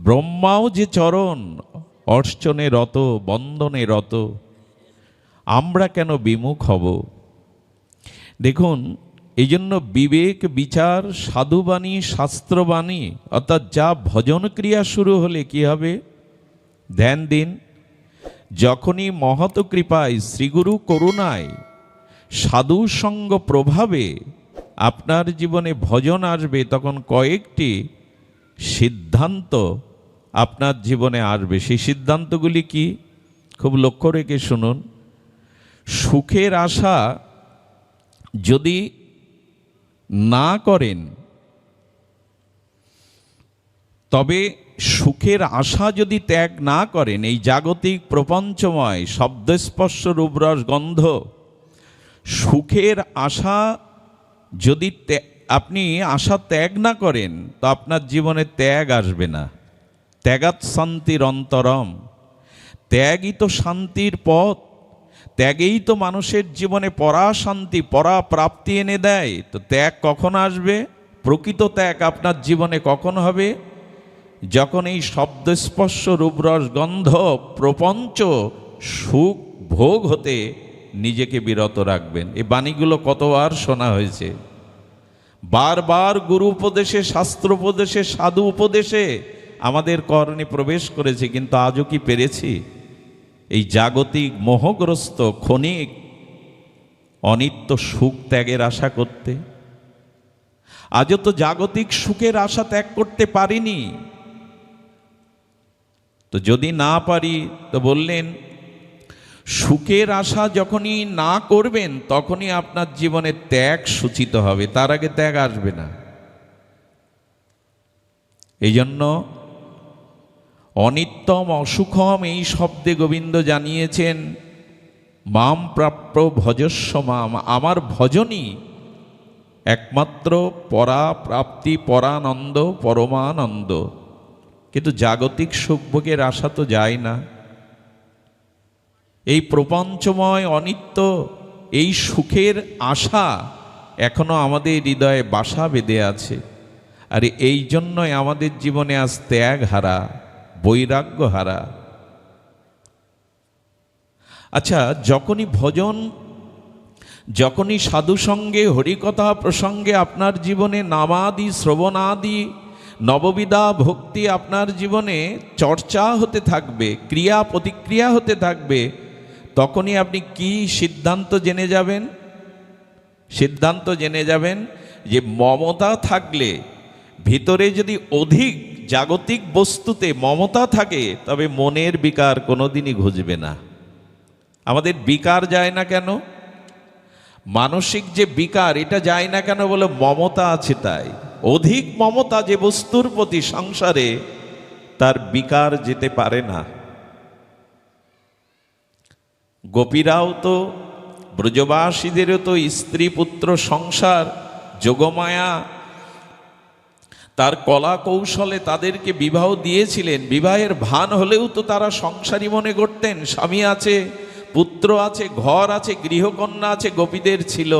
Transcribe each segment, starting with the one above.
ব্রহ্মাও যে চরণ অর্চনে রত, বন্দনে রত, আমরা কেন বিমুখ হব? দেখুন, এই জন্য বিবেক বিচার সাধুবাণী শাস্ত্রবাণী অর্থাৎ যা ভজন ক্রিয়া শুরু হলে কি হবে? ধ্যান দিন, যখনই মহৎ কৃপায় শ্রীগুরু করুণায় সাধু সঙ্গ প্রভাবে আপনার জীবনে ভজন আসবে, তখন কয়েকটি সিদ্ধান্ত আপনার জীবনে আসবে। সেই সিদ্ধান্তগুলি কি? খুব লক্ষ্য রেখে শুনুন। সুখের আশা যদি না করেন, তবে সুখের আশা যদি ত্যাগ না করেন, এই জাগতিক প্রপঞ্চময় শব্দস্পর্শ রূপরস গন্ধ, সুখের আশা যদি আপনি আশা ত্যাগ না করেন, তো আপনার জীবনে ত্যাগ আসবে না। ত্যাগাৎ শান্তির অন্তরম, ত্যাগই তো শান্তির পথ, ত্যাগেই তো মানুষের জীবনে পরাশান্তি পরাপ্রাপ্তি এনে দেয়। তো ত্যাগ কখন আসবে? প্রকৃত ত্যাগ আপনার জীবনে কখন হবে? যখন এই শব্দস্পর্শ রূপরস গন্ধ প্রপঞ্চ সুখ ভোগ হতে নিজেকে বিরত রাখবেন। এই বাণীগুলো কতবার শোনা হয়েছে, বারবার গুরু উপদেশে, শাস্ত্র উপদেশে, সাধু উপদেশে আমাদের কর্ণে প্রবেশ করেছে, কিন্তু আজও কি পেরেছি এই জাগতিক মোহগ্রস্ত ক্ষণিক অনিত্য সুখ ত্যাগের আশা করতে? আজও তো জাগতিক সুখের আশা ত্যাগ করতে পারিনি। তো যদি না পারি, তো বললেন সুখের আশা যখনই না করবেন, তখনই আপনার জীবনে ত্যাগ সূচিত হবে, তার আগে ত্যাগ আসবে না। এই জন্য অনিত্যম অসুখম এই শব্দে গোবিন্দ জানিয়েছেন, মাম প্রাপ্য ভজস্ব মাম, আমার ভজনই একমাত্র পরাপ্রাপ্তি, পরানন্দ, পরমানন্দ। কিন্তু জাগতিক সুখভোগের আশা তো যায় না। এই প্রপঞ্চময় অনিত্য এই সুখের আশা এখনো আমাদের হৃদয়ে বাসা বেঁধে আছে। আর এই জন্যই আমাদের জীবনে আজ ত্যাগ হারা, বৈরাগ্য হারা। আচ্ছা, যখনই ভজন, যখনই সাধুসঙ্গে হরিকথা প্রসঙ্গে আপনার জীবনে নামাদি শ্রবণাদি নববিধা ভক্তি আপনার জীবনে চর্চা হতে থাকবে, ক্রিয়া প্রতিক্রিয়া হতে থাকবে, তখনই আপনি কি সিদ্ধান্ত জেনে যাবেন? সিদ্ধান্ত জেনে যাবেন যে মমতা থাকলে, ভিতরে যদি অধিক জাগতিক বস্তুতে মমতা থাকে, তবে মনের বিকার কোনোদিনই ঘুচবে না। আমাদের বিকার যায় না কেন? মানসিক যে বিকার, এটা যায় না কেন? বলে মমতা আছে তাই। অধিক মমতা যে বস্তুর প্রতি সংসারে, তার বিকার যেতে পারে না। গোপীরাও তো, ব্রজবাসীদেরও তো স্ত্রী পুত্র সংসার যোগমায়া তার কলা কৌশলে তাদেরকে বিবাহ দিয়েছিলেন। বিবাহের ভান হলেও তো তারা সংসারী মনে করতেন। স্বামী আছে, পুত্র আছে, ঘর আছে, গৃহকন্যা আছে, গোপীদের ছিল।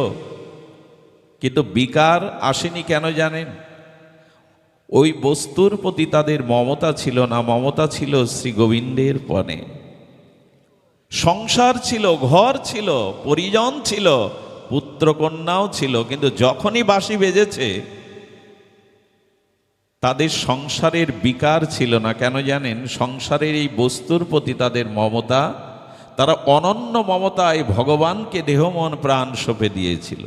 কিন্তু বিকার আসেনি কেন জানেন? ওই বস্তুর প্রতি তাদের মমতা ছিল না, মমতা ছিল শ্রী গোবিন্দের পণে। সংসার ছিল, ঘর ছিল, পরিজন ছিল, পুত্রকন্যাও ছিল, কিন্তু যখনই বাঁশি বেজেছে তাদের সংসারের বিকার ছিল না। কেন জানেন? সংসারের এই বস্তুর প্রতি তাদের মমতা, তারা অনন্য মমতায় ভগবানকে দেহ মন প্রাণ সঁপে দিয়েছিল।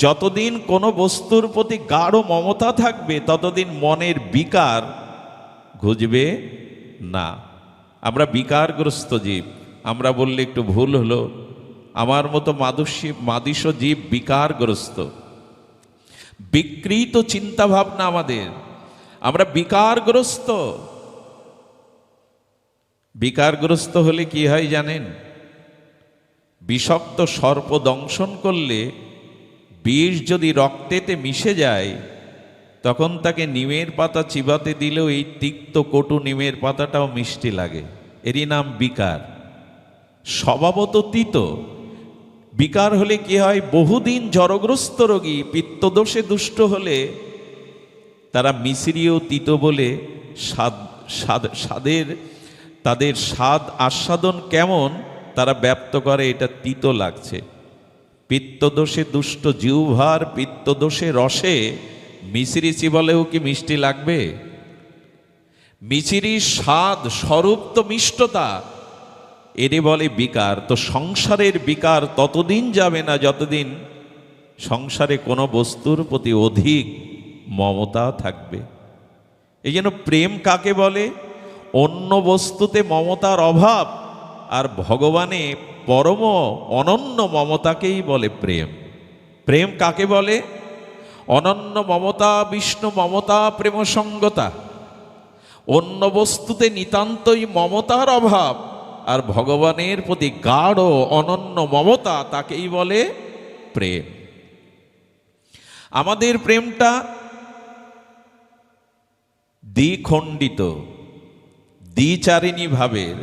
যতদিন কোনো বস্তুর প্রতি গাঢ় মমতা থাকবে, ততদিন মনের বিকার ঘুচবে না। আমরা বিকারগ্রস্ত জীব। আমরা বললে একটু ভুল হলো, আমার মতো মাদুষ জীব বিকারগ্রস্ত, বিকৃত চিন্তা ভাবনা আমাদের। আমরা বিকারগ্রস্ত। বিকারগ্রস্ত হলে কি হয় জানেন? বিষাক্ত সর্প দংশন করলে বিষ যদি রক্তেতে মিশে যায়, তখন তাকে নিমের পাতা চিবাতে দিলেও এই তিক্ত কটু নিমের পাতাটাও মিষ্টি লাগে। এরই নাম বিকার। স্বভাবত তিত। বিকার হলে কি হয়? বহুদিন জড়গ্রস্ত রোগী পিত্তদোষে দুষ্ট হলে তারা মিশ্রি ও তিত বলে স্বাদের তাদের স্বাদ আস্বাদন কেমন তারা ব্যক্ত করে, এটা তিতো লাগছে। পিত্তদোষে দুষ্ট জিহ্বার পিত্তদোষে রসে মিছরিচি বলেও কি মিষ্টি লাগবে? মিচিরির স্বাদ স্বরূপ তো মিষ্টতা, এরে বলে বিকার। তো সংসারের বিকার ততদিন যাবে না যতদিন সংসারে কোনো বস্তুর প্রতি অধিক মমতা থাকবে। এই জন্য প্রেম কাকে বলে? অন্য বস্তুতে মমতার অভাব আর ভগবানে পরম অনন্য মমতাকেই বলে প্রেম। প্রেম কাকে বলে? অনন্য মমতা বিষ্ণু মমতা প্রেম সঙ্গতা। অন্য বস্তুতে নিতান্তই মমতার অভাব আর ভগবানের প্রতি গাঢ় অনন্য মমতা, তাকেই বলে প্রেম। আমাদের প্রেমটা দ্বিখণ্ডিত, দ্বিচারিণী ভাবের।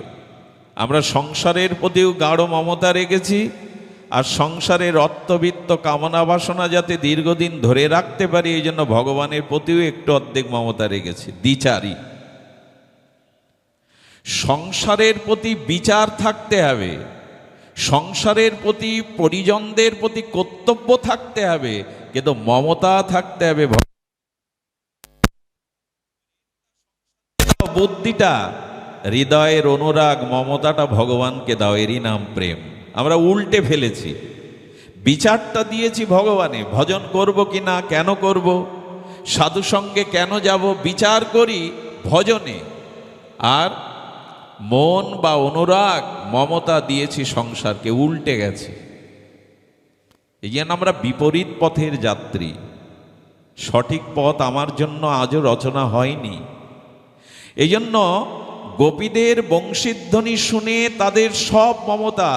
আমরা সংসারের প্রতিও গাঢ় মমতা রেখেছি, আর সংসারের অর্থবিত্ত কামনা বাসনা যাতে দীর্ঘদিন ধরে রাখতে পারি এই জন্য ভগবানের প্রতিও একটু অর্ধেক মমতা রেখেছি, দ্বিচারী। সংসারের প্রতি বিচার থাকতে হবে, সংসারের প্রতি পরিজনদের প্রতি কর্তব্য থাকতে হবে, কিন্তু মমতা থাকতে হবে। বুদ্ধিটা, হৃদয়ের অনুরাগ, মমতাটা ভগবানকে দাও, এরই নাম প্রেম। আমরা উল্টে ফেলেছি, বিচারটা দিয়েছি ভগবানে, ভজন করব কি না, কেন করব, সাধু সঙ্গে কেন যাব, বিচার করি ভজনে। আর মন বা অনুরাগ মমতা দিয়েছি সংসারকে, উল্টে গেছে। এই জন্য আমরা বিপরীত পথের যাত্রী। সঠিক পথ আমার জন্য আজও রচনা হয়নি। এই জন্য গোপীদের বংশীধ্বনি শুনে তাদের সব মমতা,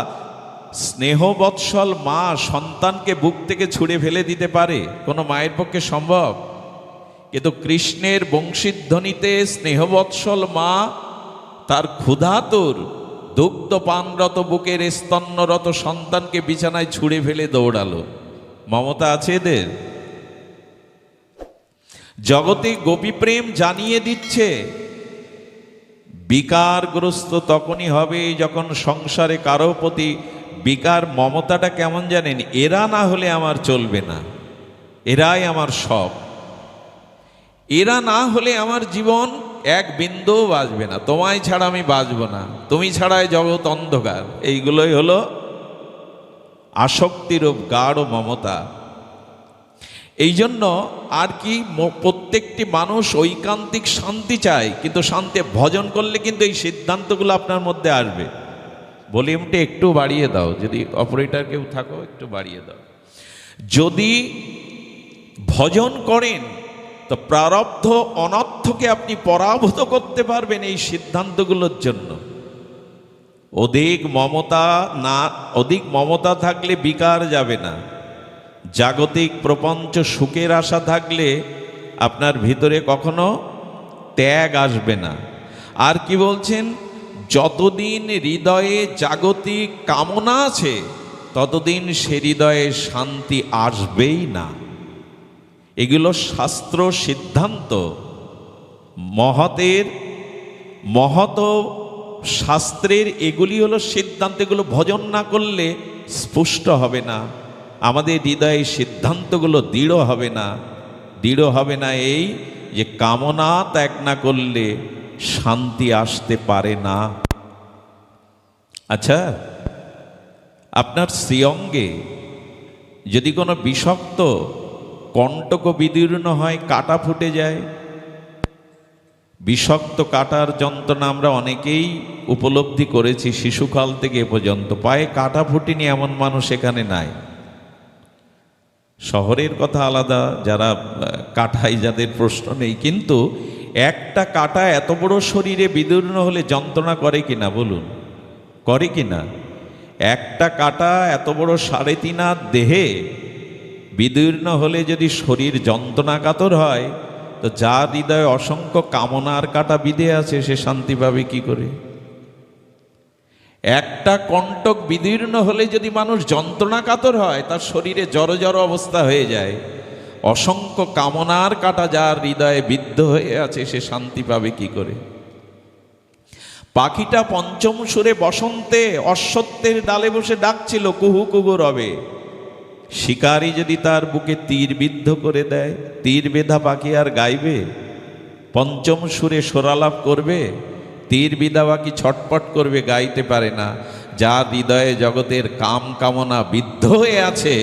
স্নেহবৎসল মা সন্তানকে বুক থেকে ছুঁড়ে ফেলে দিতে পারে? কোনো মায়ের পক্ষে সম্ভব? কিন্তু কৃষ্ণের বংশীধ্বনিতে স্নেহবৎসল মা তার ক্ষুধাতুর দুগ্ধ পানরত বুকের স্তন্যরত সন্তানকে বিছানায় ছুঁড়ে ফেলে দৌড়ালো। মমতা আছে এদের? জগতে গোপী প্রেম জানিয়ে দিচ্ছে বিকারগ্রস্ত তখনই হবে যখন সংসারে কারো প্রতি বিকার। মমতাটা কেমন জানেন? এরা না হলে আমার চলবে না, এরাই আমার সব, এরা না হলে আমার জীবন এক বিন্দুও বাঁচবে না, তোমায় ছাড়া আমি বাঁচব না, তুমি ছাড়াই জগৎ অন্ধকার। এইগুলোই হলো আসক্তিরূপ গাঢ় মমতা। এই জন্য আর কি প্রত্যেকটি মানুষ ঐকান্তিক শান্তি চায়, কিন্তু শান্তি ভজন করলে কিন্তু এই সিদ্ধান্তগুলো আপনার মধ্যে আসবে। ভলিউমটা একটু বাড়িয়ে দাও, যদি অপারেটর কেউ থাকো একটু বাড়িয়ে দাও। যদি ভজন করেন তো প্রারব্ধ অনর্থকে আপনি পরাভূত করতে পারবেন এই সিদ্ধান্তগুলোর জন্য। অধিক মমতা থাকলে বিকার যাবে না, জাগতিক প্রপঞ্চ সুখের আশা থাকলে আপনার ভিতরে কখনো ত্যাগ আসবে না। আর কি বলছেন? যতদিন হৃদয়ে জাগতিক কামনা আছে ততদিন সে হৃদয়ে শান্তি আসবেই না। এগুলো শাস্ত্র সিদ্ধান্ত, মহৎ শাস্ত্রের এগুলি হলো সিদ্ধান্ত। এগুলো ভজন না করলে স্পষ্ট হবে না, আমাদের হৃদয়ে সিদ্ধান্তগুলো দৃঢ় হবে না। দৃঢ় হবে না এই যে কামনা ত্যাগ না করলে শান্তি আসতে পারে না। আচ্ছা, আপনার শ্রীঅঙ্গে যদি কোনো বিষাক্ত কণ্টক বিদীর্ণ হয়, কাটা ফুটে যায়, বিষাক্ত কাটার যন্ত্রণা আমরা অনেকেই উপলব্ধি করেছি শিশুকাল থেকে এ পর্যন্ত। পায়ে কাটা ফুটেনি এমন মানুষ এখানে নাই। শহরের কথা আলাদা, যারা কাটায় যাদের প্রশ্ন নেই, কিন্তু একটা কাটা এত বড় শরীরে বিদীর্ণ হলে যন্ত্রণা করে কিনা বলুন? করে কিনা? একটা কাটা এত বড় 3.5 হাত দেহে বিদীর্ণ হলে যদি শরীর যন্ত্রণাকাতর হয়, তো যার হৃদয়ে অসংখ্য কামনার কাটা বিঁধে আছে সে শান্তি পাবে কি করে? একটা কণ্টক বিদীর্ণ হলে যদি মানুষ যন্ত্রণাকাতর হয়, তার শরীরে জড় জড় অবস্থা হয়ে যায়, অসংখ্য কামনার কাঁটা যার হৃদয়ে বিদ্ধ হয়ে আছে, সে শান্তি পাবে কি করে? পাখিটা পঞ্চম সুরে বসন্তে অশ্বত্থের ডালে বসে ডাকছিল কুহু কুহু রবে। শিকারী যদি তার বুকে তীর বিদ্ধ করে দেয়, তীর বেধা পাখি আর গাইবে? পঞ্চম সুরে সুরালাপ করবে? তীর বিধা পাখি ছটপট করবে, গাইতে পারে না। যার হৃদয়ে জগতের কাম কামনা বিদ্ধ হয়ে আছে,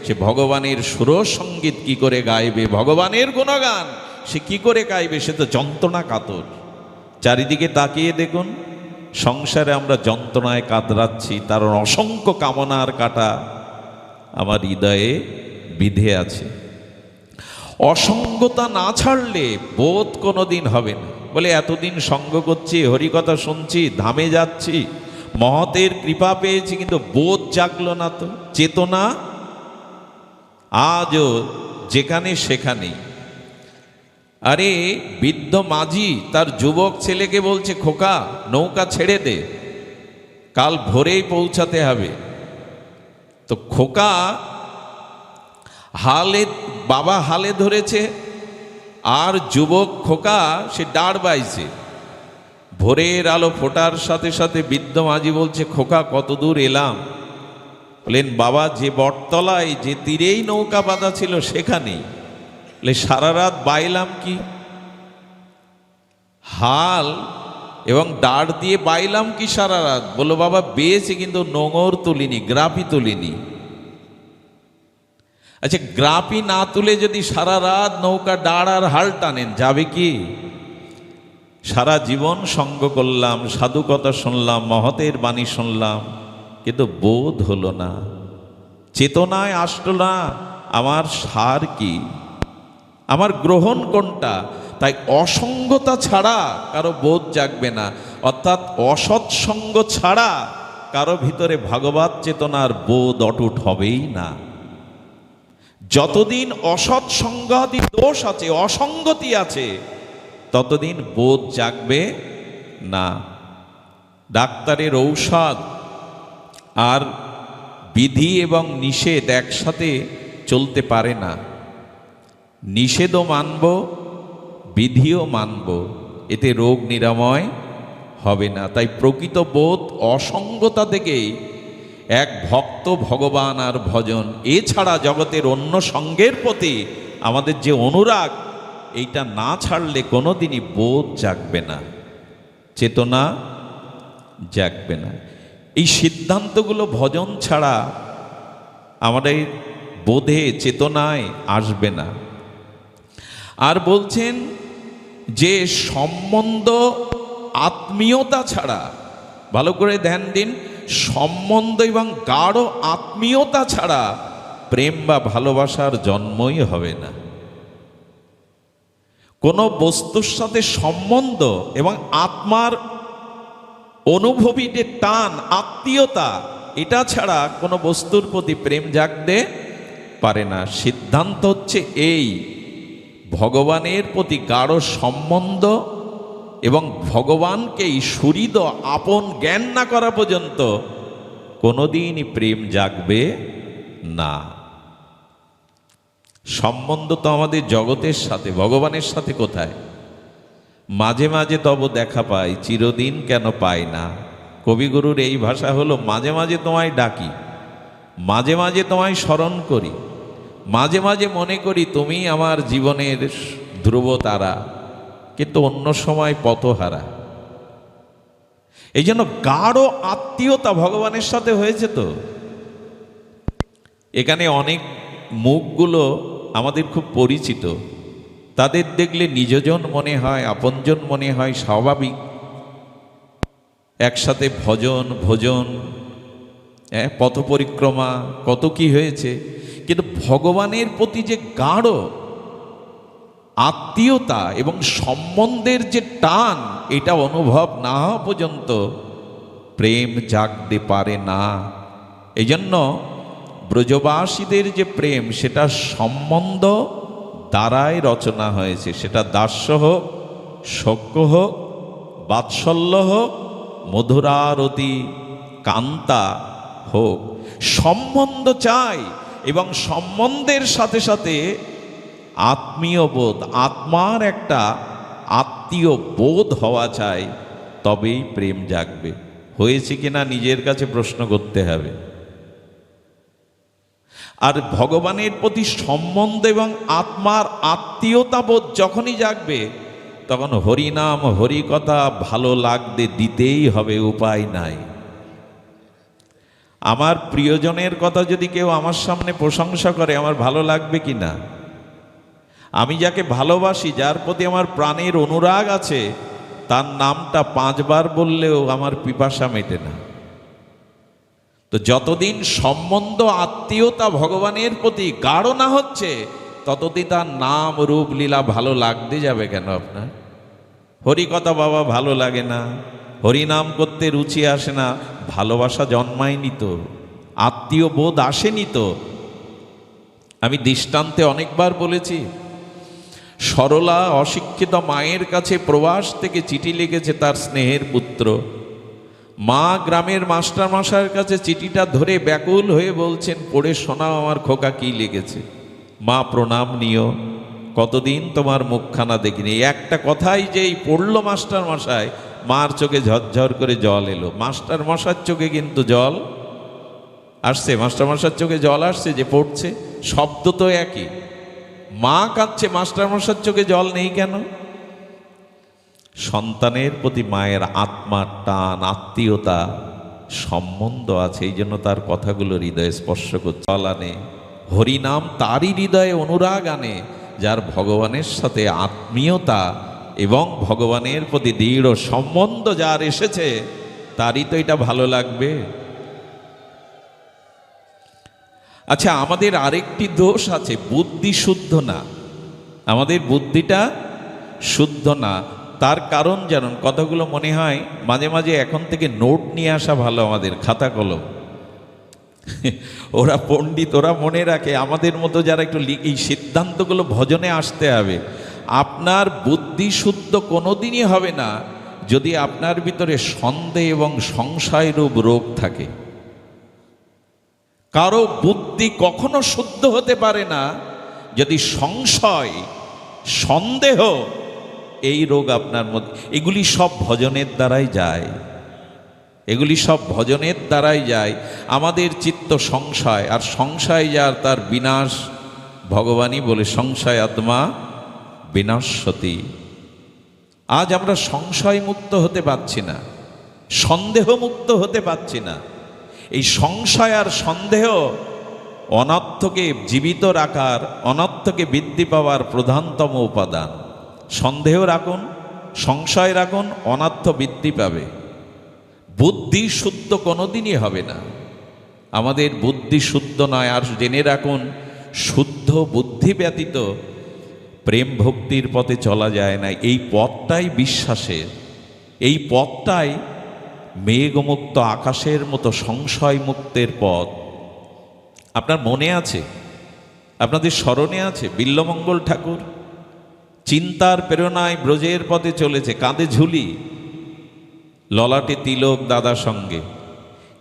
সে ভগবানের সুর সঙ্গীত কি করে গাইবে? ভগবানের গুণগান সে কি করে গাইবে? সে তো যন্ত্রণা কাতর। চারিদিকে তাকিয়ে দেখুন, সংসারে আমরা যন্ত্রণায় কাতরাচ্ছি, তার অসংখ্য কামনার কাঁটা আমার হৃদয়ে বিধে আছে। অসঙ্গতা না ছাড়লে বোধ কোনোদিন হবে না। বলে এতদিন সঙ্গ করছি, হরিকথা শুনছি, ধামে যাচ্ছি, মহতের কৃপা পেয়েছি, কিন্তু বোধ জাগলো না, তো চেতনা আজও যেখানে সেখানেই। আরে বৃদ্ধ মাঝি তার যুবক ছেলেকে বলছে, খোকা নৌকা ছেড়ে দে, কাল ভোরেই পৌঁছাতে হবে। তো খোকা হালে, বাবা হালে ধরেছে, আর যুবক খোকা সে দাঁড় বাইছে। ভোরের আলো ফোটার সাথে সাথে বৃদ্ধ মাঝি বলছে, খোকা কত দূর এলাম? বলেন, বাবা যে বটতলায় যে তীরেই নৌকা বাঁধা ছিল সেখানেই। বলে, সারা রাত বাইলাম কি? হাল এবং দাঁড় দিয়ে বাইলাম কি সারা রাত? বললো, বাবা বেয়েছে কিন্তু নোঙর তুলিনি, গ্রাপি তুলিনি। আচ্ছা, গ্রাপি না তুলে যদি সারা রাত নৌকা দাঁড় আর হাল টানেন, যাবে কি? সারা জীবন সঙ্গ করলাম, সাধু কথা শুনলাম, মহতের বাণী শুনলাম, কিন্তু বোধ হলো না, চেতনায় আসলো না। আমার সার কি, আমার গ্রহণ কোনটা? তাই অসঙ্গতা ছাড়া কারো বোধ জাগবে না, অর্থাৎ অসৎসঙ্গ ছাড়া কারো ভিতরে ভাগবত চেতনার বোধ অটুট হবেই না। যতদিন অসৎ সঙ্গাদি দোষ আছে, অসঙ্গতি আছে, ততদিন বোধ জাগবে না। ডাক্তারের ঔষধ আর বিধি এবং নিষেধ একসাথে চলতে পারে না। নিষেধও মানব, বিধিও মানব, এতে রোগ নিরাময় হবে না। তাই প্রকৃত বোধ অসঙ্গতা থেকেই এক ভক্ত ভগবান আর ভজন, এছাড়া জগতের অন্য সঙ্গের প্রতি আমাদের যে অনুরাগ, এইটা না ছাড়লে কোনোদিনই বোধ জাগবে না, চেতনা জাগবে না। এই সিদ্ধান্তগুলো ভজন ছাড়া আমাদের বোধে চেতনায় আসবে না। আর বলছেন যে সম্বন্ধ আত্মীয়তা ছাড়া, ভালো করে ধ্যান দিন, সম্বন্ধ এবং গাঢ় আত্মীয়তা ছাড়া প্রেম বা ভালোবাসার জন্মই হবে না। কোনো বস্তুর সাথে সম্বন্ধ এবং আত্মার অনুভবী যে টান, আত্মীয়তা, এটা ছাড়া কোনো বস্তুর প্রতি প্রেম জাগতে পারে না। সিদ্ধান্ত হচ্ছে এই, ভগবানের প্রতি গাঢ় সম্বন্ধ এবং ভগবানকেই সুহৃদ আপন জ্ঞান না করা পর্যন্ত কোনোদিনই প্রেম জাগবে না। সম্বন্ধ তো আমাদের জগতের সাথে, ভগবানের সাথে কোথায়? মাঝে মাঝে তব দেখা পাই, চিরদিন কেন পাই না। কবিগুরুর এই ভাষা হলো, মাঝে মাঝে তোমায় ডাকি, মাঝে মাঝে তোমায় স্মরণ করি, মাঝে মাঝে মনে করি তুমি আমার জীবনের ধ্রুব তারা, কিন্তু অন্য সময় পথহারা। এই জন্য গাঢ় আত্মীয়তা ভগবানের সাথে হয়েছে। তো এখানে অনেক মুখগুলো আমাদের খুব পরিচিত, তাদের দেখলে নিজজন মনে হয়, আপনজন মনে হয়, স্বাভাবিক। একসাথে ভজন ভোজন, পথ পরিক্রমা, কত কি হয়েছে, কিন্তু ভগবানের প্রতি যে গাঢ় আত্মীয়তা এবং সম্বন্ধের যে টান, এটা অনুভব না হওয়া পর্যন্ত প্রেম জাগতে পারে না। এই জন্য ব্রজবাসীদের যে প্রেম, সেটা সম্বন্ধ দ্বারাই রচনা হয়েছে। সেটা দাস্য হোক, সখ্য হোক, বাৎসল্য হোক, মধুরারতি কান্তা হোক, সম্বন্ধ চাই। এবং সম্বন্ধের সাথে সাথে আত্মীয় বোধ, আত্মার একটা আত্মীয় বোধ হওয়া চাই, তবেই প্রেম জাগবে। হয়েছে কিনা নিজের কাছে প্রশ্ন করতে হবে। আর ভগবানের প্রতি সম্বন্ধ এবং আত্মার আত্মীয়তা বোধ যখনই জাগবে, তখন হরিনাম হরিকথা ভালো লাগতে দিতেই হবে, উপায় নাই। আমার প্রিয়জনের কথা যদি কেউ আমার সামনে প্রশংসা করে, আমার ভালো লাগবে কি না? আমি যাকে ভালোবাসি, যার প্রতি আমার প্রাণের অনুরাগ আছে, তার নামটা 5 বার বললেও আমার পিপাসা মেটে না। তো যতদিন সম্বন্ধ আত্মীয়তা ভগবানের প্রতি গাঢ় না হচ্ছে, ততদিন তার নাম রূপ লীলা ভালো লাগতে যাবে কেন আপনার? হরিকথা বাবা ভালো লাগে না, হরিনাম করতে রুচি আসে না, ভালোবাসা জন্মায়নি তো, আত্মীয় বোধ আসেনি তো। আমি দৃষ্টান্তে অনেকবার বলেছি, সরলা অশিক্ষিত মায়ের কাছে প্রবাস থেকে চিঠি লিখেছে তার স্নেহের পুত্র। মা গ্রামের মাস্টারমশাইয়ের কাছে চিঠিটা ধরে ব্যাকুল হয়ে বলছেন, পড়ে শোনাও আমার খোকা কি লিখেছে। মা প্রণাম নিও, কতদিন তোমার মুখখানা দেখিনি। একটা কথাই যেই পড়লো মাস্টারমশাই, মার চোখে ঝরঝর করে জল এলো। মাস্টারমশাইয়ের চোখে কিন্তু জল আসছে, মাস্টারমশাইয়ের চোখে জল আসছে যে পড়ছে, শব্দ তো একই। মা কাঁদছে, মাস্টারমশাইয়ের চোখে জল নেই কেন? সন্তানের প্রতি মায়ের আত্মার টান, আত্মীয়তা, সম্বন্ধ আছে, এই জন্য তার কথাগুলো হৃদয়ে স্পর্শ করছে। জল আনে হরিনাম, তারই হৃদয়ে অনুরাগ আনে, যার ভগবানের সাথে আত্মীয়তা এবং ভগবানের প্রতি দৃঢ় সম্বন্ধ যার এসেছে, তারই তো এটা ভালো লাগবে। আচ্ছা, আমাদের আরেকটি দোষ আছে, বুদ্ধি শুদ্ধ না। আমাদের বুদ্ধিটা শুদ্ধ না। তার কারণ জানুন, কথাগুলো মনে হয় মাঝে মাঝে এখন থেকে নোট নিয়ে আসা ভালো, আমাদের খাতা কলম। ওরা পণ্ডিত, ওরা মনে রাখে। আমাদের মতো যারা একটু এই সিদ্ধান্তগুলো ভজনে আসতে হবে। আপনার বুদ্ধি শুদ্ধ কোনোদিনই হবে না যদি আপনার ভিতরে সন্দেহ এবং সংশয়রূপ রোগ থাকে। কারো বুদ্ধি কখনো শুদ্ধ হতে পারে না যদি সংশয়, সন্দেহ, এই রোগ আপনার মধ্যে। এগুলি সব ভজনের দ্বারাই যায়, এগুলি সব ভজনের দ্বারাই যায়। আমাদের চিত্ত সংশয়, আর সংশয় যার তার বিনাশ। ভগবানই বলে সংশয় আত্মা বিনাশতি। আজ আমরা সংশয় মুক্ত হতে পারছি না, সন্দেহ মুক্ত হতে পারছি না। এই সংশয় আর সন্দেহ অনর্থকে জীবিত রাখার, অনর্থকে বৃদ্ধি পাওয়ার প্রধানতম উপাদান। সন্দেহ রাখুন, সংশয় রাখুন, অনর্থ বৃদ্ধি পাবে। বুদ্ধি শুদ্ধ কোনোদিনই হবে না। আমাদের বুদ্ধি শুদ্ধ নয়। আর জেনে রাখুন, শুদ্ধ বুদ্ধি ব্যতীত প্রেম ভক্তির পথে চলা যায় না। এই পথটাই বিশ্বাসের, এই পথটাই মেঘমুক্ত আকাশের মতো সংশয় মুক্তের পথ। আপনার মনে আছে, আপনাদের স্মরণে আছে, বিল্বমঙ্গল ঠাকুর চিন্তার প্রেরণায় ব্রজের পথে চলেছে, কাঁধে ঝুলি, ললাটে তিলক দাদার সঙ্গে।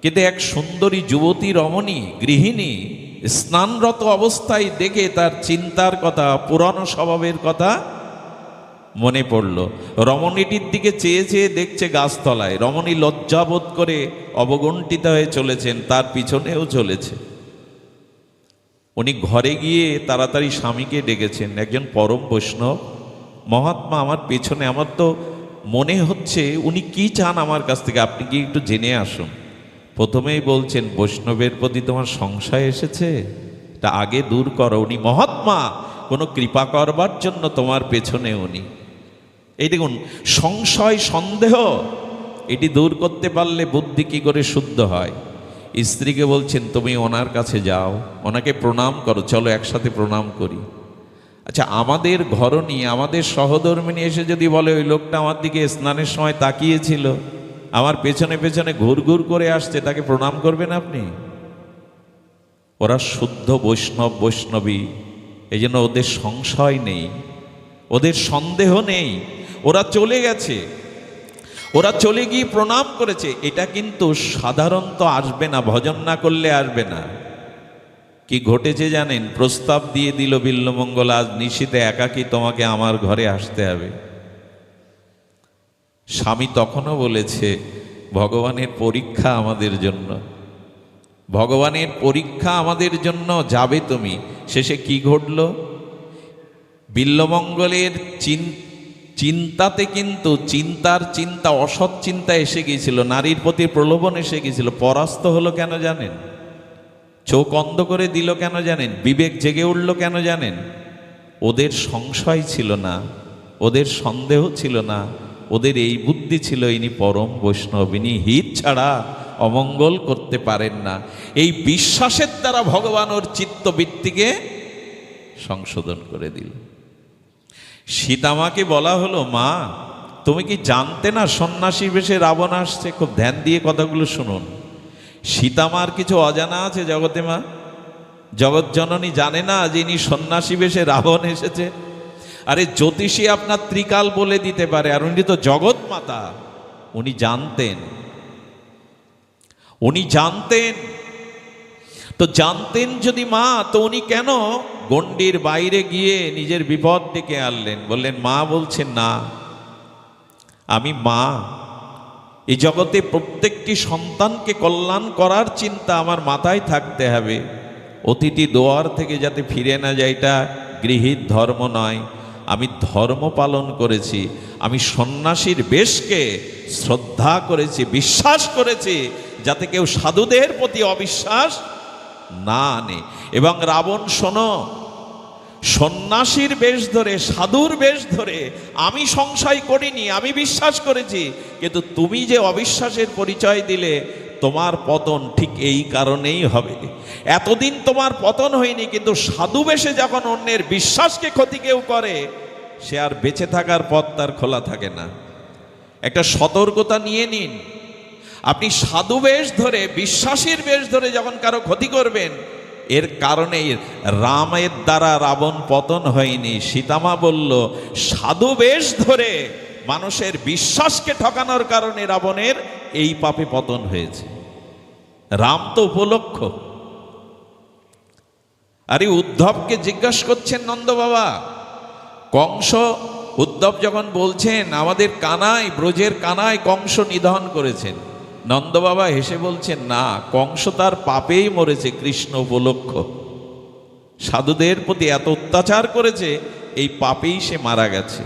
কিন্তু এক সুন্দরী যুবতী রমণী, গৃহিণী, স্নানরত অবস্থায় দেখে তার চিন্তার কথা, পুরানো স্বভাবের কথা মনে পড়ল। রমণীটির দিকে চেয়ে চেয়ে দেখছে গাছতলায়। রমণী লজ্জাবোধ করে অবগুণ্ঠিত হয়ে চলেছেন, তার পিছনেও চলেছে। উনি ঘরে গিয়ে তাড়াতাড়ি স্বামীকে ডেকেছেন, একজন পরম বৈষ্ণব মহাত্মা আমার পেছনে, আমার তো মনে হচ্ছে উনি কি চান আমার কাছ থেকে, আপনি কি একটু জেনে আসুন। প্রথমেই বলছেন, বৈষ্ণবের প্রতি তোমার সংশয় এসেছে, তা আগে দূর করো। উনি মহাত্মা, কোনো কৃপা করবার জন্য তোমার পেছনে উনি। এই দেখুন, সংশয় সন্দেহ এটি দূর করতে পারলে বুদ্ধি কি করে শুদ্ধ হয়। স্ত্রীকে বলছেন, তুমি ওনার কাছে যাও, ওনাকে প্রণাম করো, চলো একসাথে প্রণাম করি। আচ্ছা, আমাদের ঘরণী, আমাদের সহধর্মিণী এসে যদি বলে, ওই লোকটা আমার দিকে স্নানের সময় তাকিয়েছিল, আমার পেছনে পেছনে ঘুরঘুর করে আসছে, তাকে প্রণাম করবেন আপনি? ওরা শুদ্ধ বৈষ্ণব, বৈষ্ণবী, এই জন্য ওদের সংশয় নেই, ওদের সন্দেহ নেই। ওরা চলে গেছে, ওরা চলে গিয়ে প্রণাম করেছে। এটা কিন্তু সাধারণত আসবে না, ভজন না করলে আসবে না। কি ঘটেছে জানেন? প্রস্তাব দিয়ে দিল বিল্বমঙ্গল, আজ নিশীথে একাকী তোমাকে আমার ঘরে আসতে হবে। স্বামী তখনও বলেছে ভগবানের পরীক্ষা আমাদের জন্য, ভগবানের পরীক্ষা আমাদের জন্য, যাবে তুমি। শেষে কি ঘটল? বিল্বমঙ্গলের চিন্তাতে কিন্তু চিন্তা অসৎ চিন্তা এসে গিয়েছিল, নারীর প্রতি প্রলোভন এসে গিয়েছিল। পরাস্ত হলো কেন জানেন? চোখ অন্ধ করে দিল কেন জানেন? বিবেক জেগে উঠল কেন জানেন? ওদের সংশয় ছিল না, ওদের সন্দেহ ছিল না, ওদের এই বুদ্ধি ছিল ইনি পরম বৈষ্ণব, ইনি হিত ছাড়া অমঙ্গল করতে পারেন না। এই বিশ্বাসের দ্বারা ভগবান ওর চিত্তবৃত্তিকে সংশোধন করে দিল। সীতামাকে বলা হলো, মা তুমি কি জানতে না সন্ন্যাসী বেশে রাবণ আসছে? খুব ধ্যান দিয়ে কথাগুলো শুনুন। সীতামার কিছু অজানা আছে জগতে? মা জগৎ জননী জানে না যে ইনি সন্ন্যাসী বেশে রাবণ এসেছে? আরে জ্যোতিষী আপনার ত্রিকাল বলে দিতে পারে, আর উনি তো জগৎ মাতা, উনি জানতেন, উনি জানতেন। তো জানতেন যদি মা, তো উনি কেন গণ্ডির বাইরে গিয়ে নিজের বিপদ ডেকে আনলেন? বললেন, মা বলছেন না, আমি মা, এই জগতে প্রত্যেকটি সন্তানকে কল্যাণ করার চিন্তা আমার মাথায় থাকতে হবে। অতিথি দোয়ার থেকে যাতে ফিরে না যায়, এটা গৃহীত ধর্ম নয়। আমি ধর্ম পালন করেছি, আমি সন্ন্যাসীর বেশকে শ্রদ্ধা করেছি, বিশ্বাস করেছি, যাতে কেউ সাধুদের প্রতি অবিশ্বাস না আনে। এবং রাবণ, শোনো, সন্ন্যাসীর বেশ ধরে, সাধুর বেশ ধরে আমি সংশয় করিনি, আমি বিশ্বাস করেছি, কিন্তু তুমি যে অবিশ্বাসের পরিচয় দিলে, তোমার পতন ঠিক এই কারণেই হবে। এতদিন তোমার পতন হয়নি, কিন্তু সাধু বেশে যখন অন্যের বিশ্বাসকে ক্ষতি কেউ করে, সে আর বেঁচে থাকার পথ তার খোলা থাকে না। একটা সতর্কতা নিয়ে নিন। আপনি সাধু বেশ ধরে, বিশ্বাসীর বেশ ধরে যখন কারো ক্ষতি করবেন, এর কারণে রামের দ্বারা রাবণ পতন হয়নি। সীতামা বলল, সাধু বেশ ধরে মানুষের বিশ্বাসকে ঠকানোর কারণে রাবণের এই পাপে পতন হয়েছে। রাম তো উপলক্ষ। আরে উদ্ধবকে জিজ্ঞাসা করছেন নন্দ বাবা, কংস, উদ্ধব যখন বলছেন আমাদের কানাই, ব্রজের কানাই কংস নিধন করেছেন, নন্দ বাবা হেসে বলছেন, না, কংস তার পাপেই মরেছে, কৃষ্ণ উপলক্ষ। সাধুদের প্রতি এত অত্যাচার করেছে, এই পাপেই সে মারা গেছে।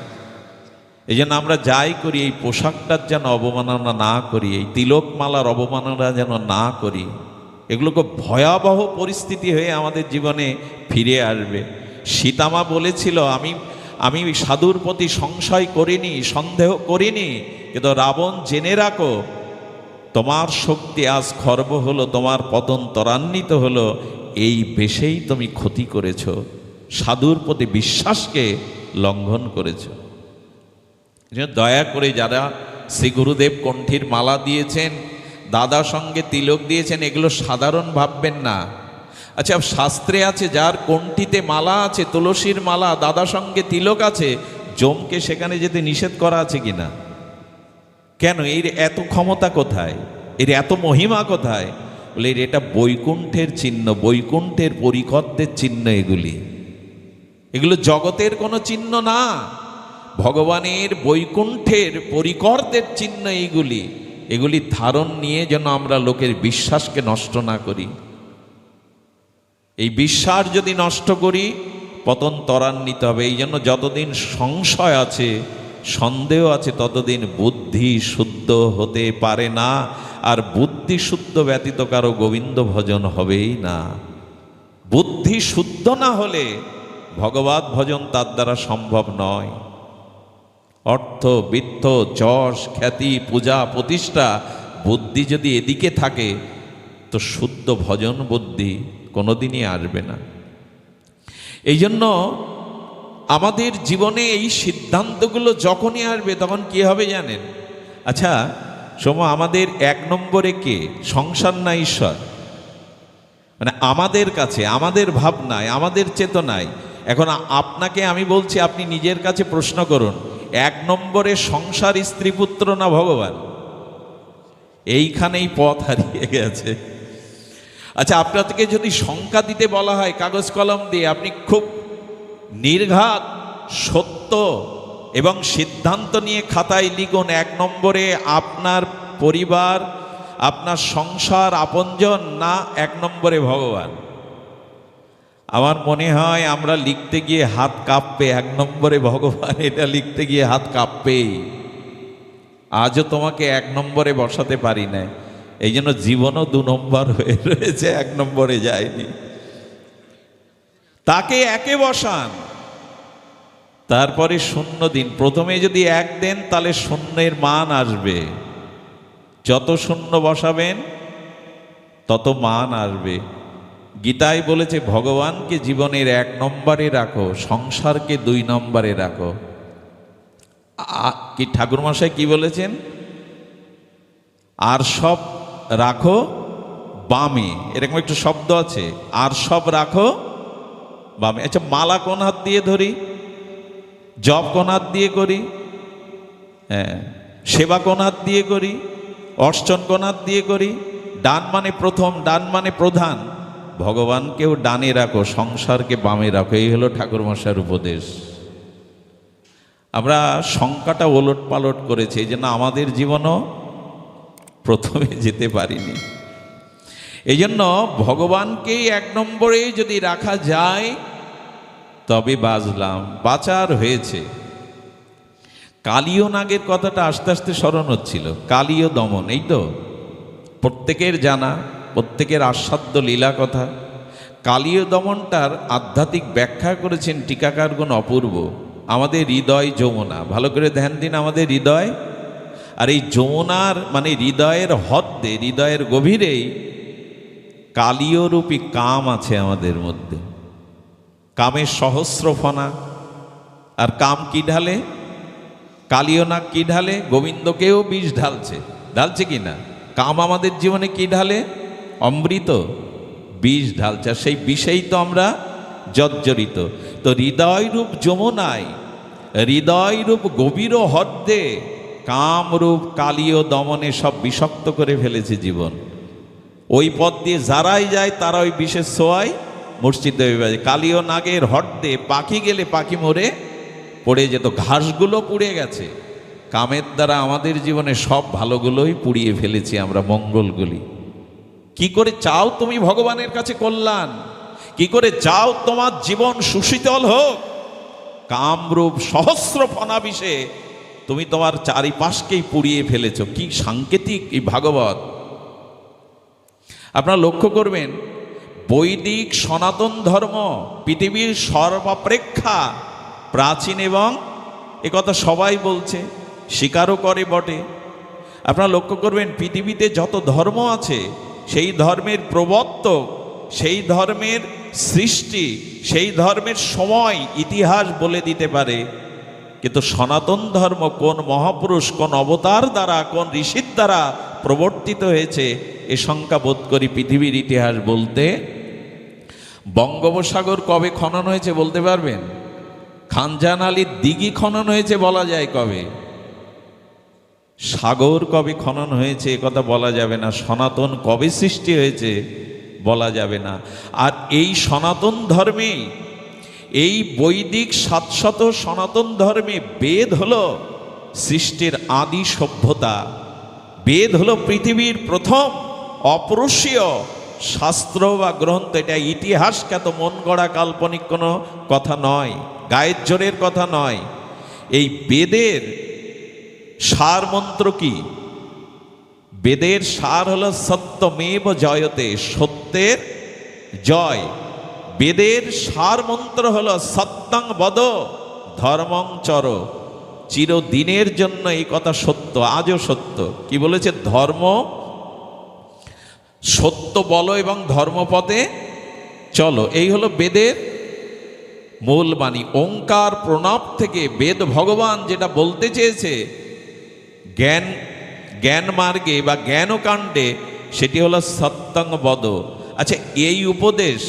এই জন্য আমরা যাই করি, এই পোশাকটার যেন অবমাননা না করি, এই তিলকমালার অবমাননা যেন না করি। এগুলো খুব ভয়াবহ পরিস্থিতি হয়ে আমাদের জীবনে ফিরে আসবে। সীতামা বলেছিল, আমি সাধুর প্রতি সংশয় করিনি, সন্দেহ করিনি, কিন্তু রাবণ জেনে রাখো, তোমার শক্তি আজ খর্ব হলো, তোমার পতন ত্বরান্বিত হলো, এই বেশেই তুমি ক্ষতি করেছ, সাধুর প্রতি বিশ্বাসকে লঙ্ঘন করেছ। দয়া করে যারা শ্রী গুরুদেব কণ্ঠীর মালা দিয়েছেন, দাদা সঙ্গে তিলক দিয়েছেন, এগুলো সাধারণ ভাববেন না। আচ্ছা, শাস্ত্রে আছে যার কণ্ঠীতে মালা আছে, তুলসীর মালা, দাদা সঙ্গে তিলক আছে, জমকে সেখানে যেতে নিষেধ করা আছে কিনা? কেন? এর এত ক্ষমতা কোথায়? এর এত মহিমা কোথায়? বলে এটা বৈকুণ্ঠের চিহ্ন, বৈকুণ্ঠের পরিকর্দের চিহ্ন। এগুলো জগতের কোনো চিহ্ন না, ভগবানের বৈকুণ্ঠের পরিকর্দের চিহ্ন এগুলি ধারণ নিয়ে যেন আমরা লোকের বিশ্বাসকে নষ্ট না করি। এই বিশ্বাস যদি নষ্ট করি, পতন ত্বরান্বিত হবে। এই জন্য যতদিন সংশয় আছে, সন্দেহ আছে, ততদিন বুদ্ধি শুদ্ধ হতে পারে না। আর বুদ্ধি শুদ্ধ ব্যতীত কারো গোবিন্দ ভজন হবেই না। বুদ্ধি শুদ্ধ না হলে ভগবত ভজন তার দ্বারা সম্ভব নয়। অর্থ, বিত্ত, যশ, খ্যাতি, পূজা, প্রতিষ্ঠা, বুদ্ধি যদি এদিকে থাকে, তো শুদ্ধ ভজন বুদ্ধি কোনোদিনই আসবে না। এই জন্য আমাদের জীবনে এই সিদ্ধান্তগুলো যখনই আসবে, তখন কি হবে জানেন? আচ্ছা আমাদের এক নম্বরে কে? সংসার না ঈশ্বর? মানে আমাদের কাছে, আমাদের ভাবনায়, আমাদের চেতনায়। এখন আপনাকে আমি বলছি, আপনি নিজের কাছে প্রশ্ন করুন, এক নম্বরে সংসার, স্ত্রী, পুত্র না ভগবান? এইখানেই পথ হারিয়ে গেছে। আচ্ছা, আপনাকে যদি সংখ্যা দিতে বলা হয় কাগজ কলম দিয়ে, আপনি খুব নির্ঘাত সত্য এবং সিদ্ধান্ত নিয়ে খাতায় লিখুন, 1 নম্বরে আপনার পরিবার, আপনার সংসার, আপনজন, না 1 নম্বরে ভগবান? আমার মনে হয় আমরা লিখতে গিয়ে হাত কাঁপবে, 1 নম্বরে ভগবান, এটা লিখতে গিয়ে হাত কাঁপবেই। আজও তোমাকে 1 নম্বরে বসাতে পারি না, এই জন্য জীবনও 2 নম্বর হয়ে রয়েছে, 1 নম্বরে যায়নি। তাকে 1-এ বসান, তারপরে 0 দিন। প্রথমে যদি 1 দেন তাহলে 0-এর মান আসবে, যত 0 বসাবেন তত মান আসবে। গীতায় বলেছে ভগবানকে জীবনের 1 নম্বরে রাখো, সংসারকে 2 নম্বরে রাখো। কি ঠাকুরমশাই কি বলেছেন? আর সব রাখো বামে, এরকম একটু শব্দ আছে, আর সব রাখো বামে। আচ্ছা, মালা কোন হাত দিয়ে ধরি? জপ কোন হাত দিয়ে করি? হ্যাঁ। সেবা কোন হাত দিয়ে করি? অর্চন কোন হাত দিয়ে করি? ডান মানে প্রথম, ডান মানে প্রধান। ভগবানকেও ডানে রাখো, সংসারকে বামে রাখো, এই হলো ঠাকুরমশাইয়ের উপদেশ। আমরা সংখ্যাটা ওলট পালট করেছি, এই জন্য আমাদের জীবনও প্রথমে যেতে পারিনি। এই জন্য ভগবানকেই 1 নম্বরে যদি রাখা যায় তবে বাঁচলাম, বাঁচার হয়েছে। কালীয় নাগের কথাটা আস্তে আস্তে স্মরণ হচ্ছিল, কালীয় দমন, এই তো প্রত্যেকের জানা, প্রত্যেকের আস্বাদ্য লীলা কথা। কালীয় দমনটার আধ্যাত্মিক ব্যাখ্যা করেছেন টিকাকারগণ অপূর্ব। আমাদের হৃদয় যমুনা, ভালো করে ধ্যান দিন, আমাদের হৃদয়। আর এই যমুনার মানে হৃদয়ের হদ্দে, হৃদয়ের গভীরেই কালীয়রূপী কাম আছে আমাদের মধ্যে। কামের সহস্র ফনা। আর কাম কি ঢালে? কালীয় নাগ কি ঢালে? গোবিন্দকেও বিষ ঢালছে, ঢালছে কি না? কাম আমাদের জীবনে কি ঢালে? অমৃত, বিষ ঢালছে। আর সেই বিষেই তো আমরা জর্জরিত। তো হৃদয়রূপ যমুনায়, হৃদয়রূপ গভীর হদ্দে কামরূপ কালীয় দমনে সব বিষাক্ত করে ফেলেছে জীবন। ওই পথ দিয়ে যারাই যায় তারা ওই বিষের ছোঁয়ায় মূর্ছিত হয়ে যায়। কালীয় নাগের হদ্দে পাখি গেলে পাখি মরে পড়ে যেত, ঘাসগুলো পুড়ে গেছে। কামের দ্বারা আমাদের জীবনে সব ভালোগুলোই পুড়িয়ে ফেলেছি আমরা, মঙ্গলগুলি। কি করে চাও তুমি ভগবানের কাছে কল্যাণ? কি করে চাও তোমার জীবন সুশীতল হোক? কামরূপ সহস্র ফনা বিষে তুমি তোমার চারিপাশকেই পুড়িয়ে ফেলেছ। কি সাংকেতিক এই ভাগবত! আপনারা লক্ষ্য করবেন, বৈদিক সনাতন ধর্ম পৃথিবীর সর্বাপেক্ষা প্রাচীন, এবং একথা সবাই বলছে, স্বীকারও করে বটে। আপনারা লক্ষ্য করবেন, পৃথিবীতে যত ধর্ম আছে সেই ধর্মের প্রবর্তক, সেই ধর্মের সৃষ্টি, সেই ধর্মের সময় ইতিহাস বলে দিতে পারে। কিন্তু সনাতন ধর্ম কোন মহাপুরুষ, কোন অবতার দ্বারা, কোন ঋষির দ্বারা প্রবর্তিত হয়েছে এ শঙ্কা বোধ করি পৃথিবীর ইতিহাস বলতে। বঙ্গোপসাগর কবে খনন হয়েছে বলতে পারবেন? খানজাহান আলীর দিঘি খনন হয়েছে বলা যায় কবে। সাগর কবে খনন হয়েছে এ কথা বলা যাবে না। সনাতন কবে সৃষ্টি হয়েছে বলা যাবে না। আর এই সনাতন ধর্মে, এই বৈদিক 700 সনাতন ধর্মে বেদ হলো সৃষ্টির আদি সভ্যতা। বেদ হলো পৃথিবীর প্রথম অপরূষীয় শাস্ত্র বা গ্রন্থ। এটা ইতিহাস খ্যাত, মন গড়া কাল্পনিক কোনো কথা নয়, গায়ের জোরের কথা নয়। এই বেদের সার মন্ত্র কি? বেদের সার হলো সত্যমেব জয়তে, সত্যের জয়। বেদের সার মন্ত্র হলো সত্যং বদ ধর্মং চর। চিরদিনের জন্য এই কথা সত্য, আজও সত্য। কি বলেছে? ধর্ম সত্য বলো এবং ধর্মপথে চলো, এই হলো বেদের মূল বাণী। ওঙ্কার প্রণব থেকে বেদ ভগবান যেটা বলতে চেয়েছে জ্ঞান মার্গে বা জ্ঞানকাণ্ডে, সেটি হলো সত্যং বদ। আচ্ছা, এই উপদেশ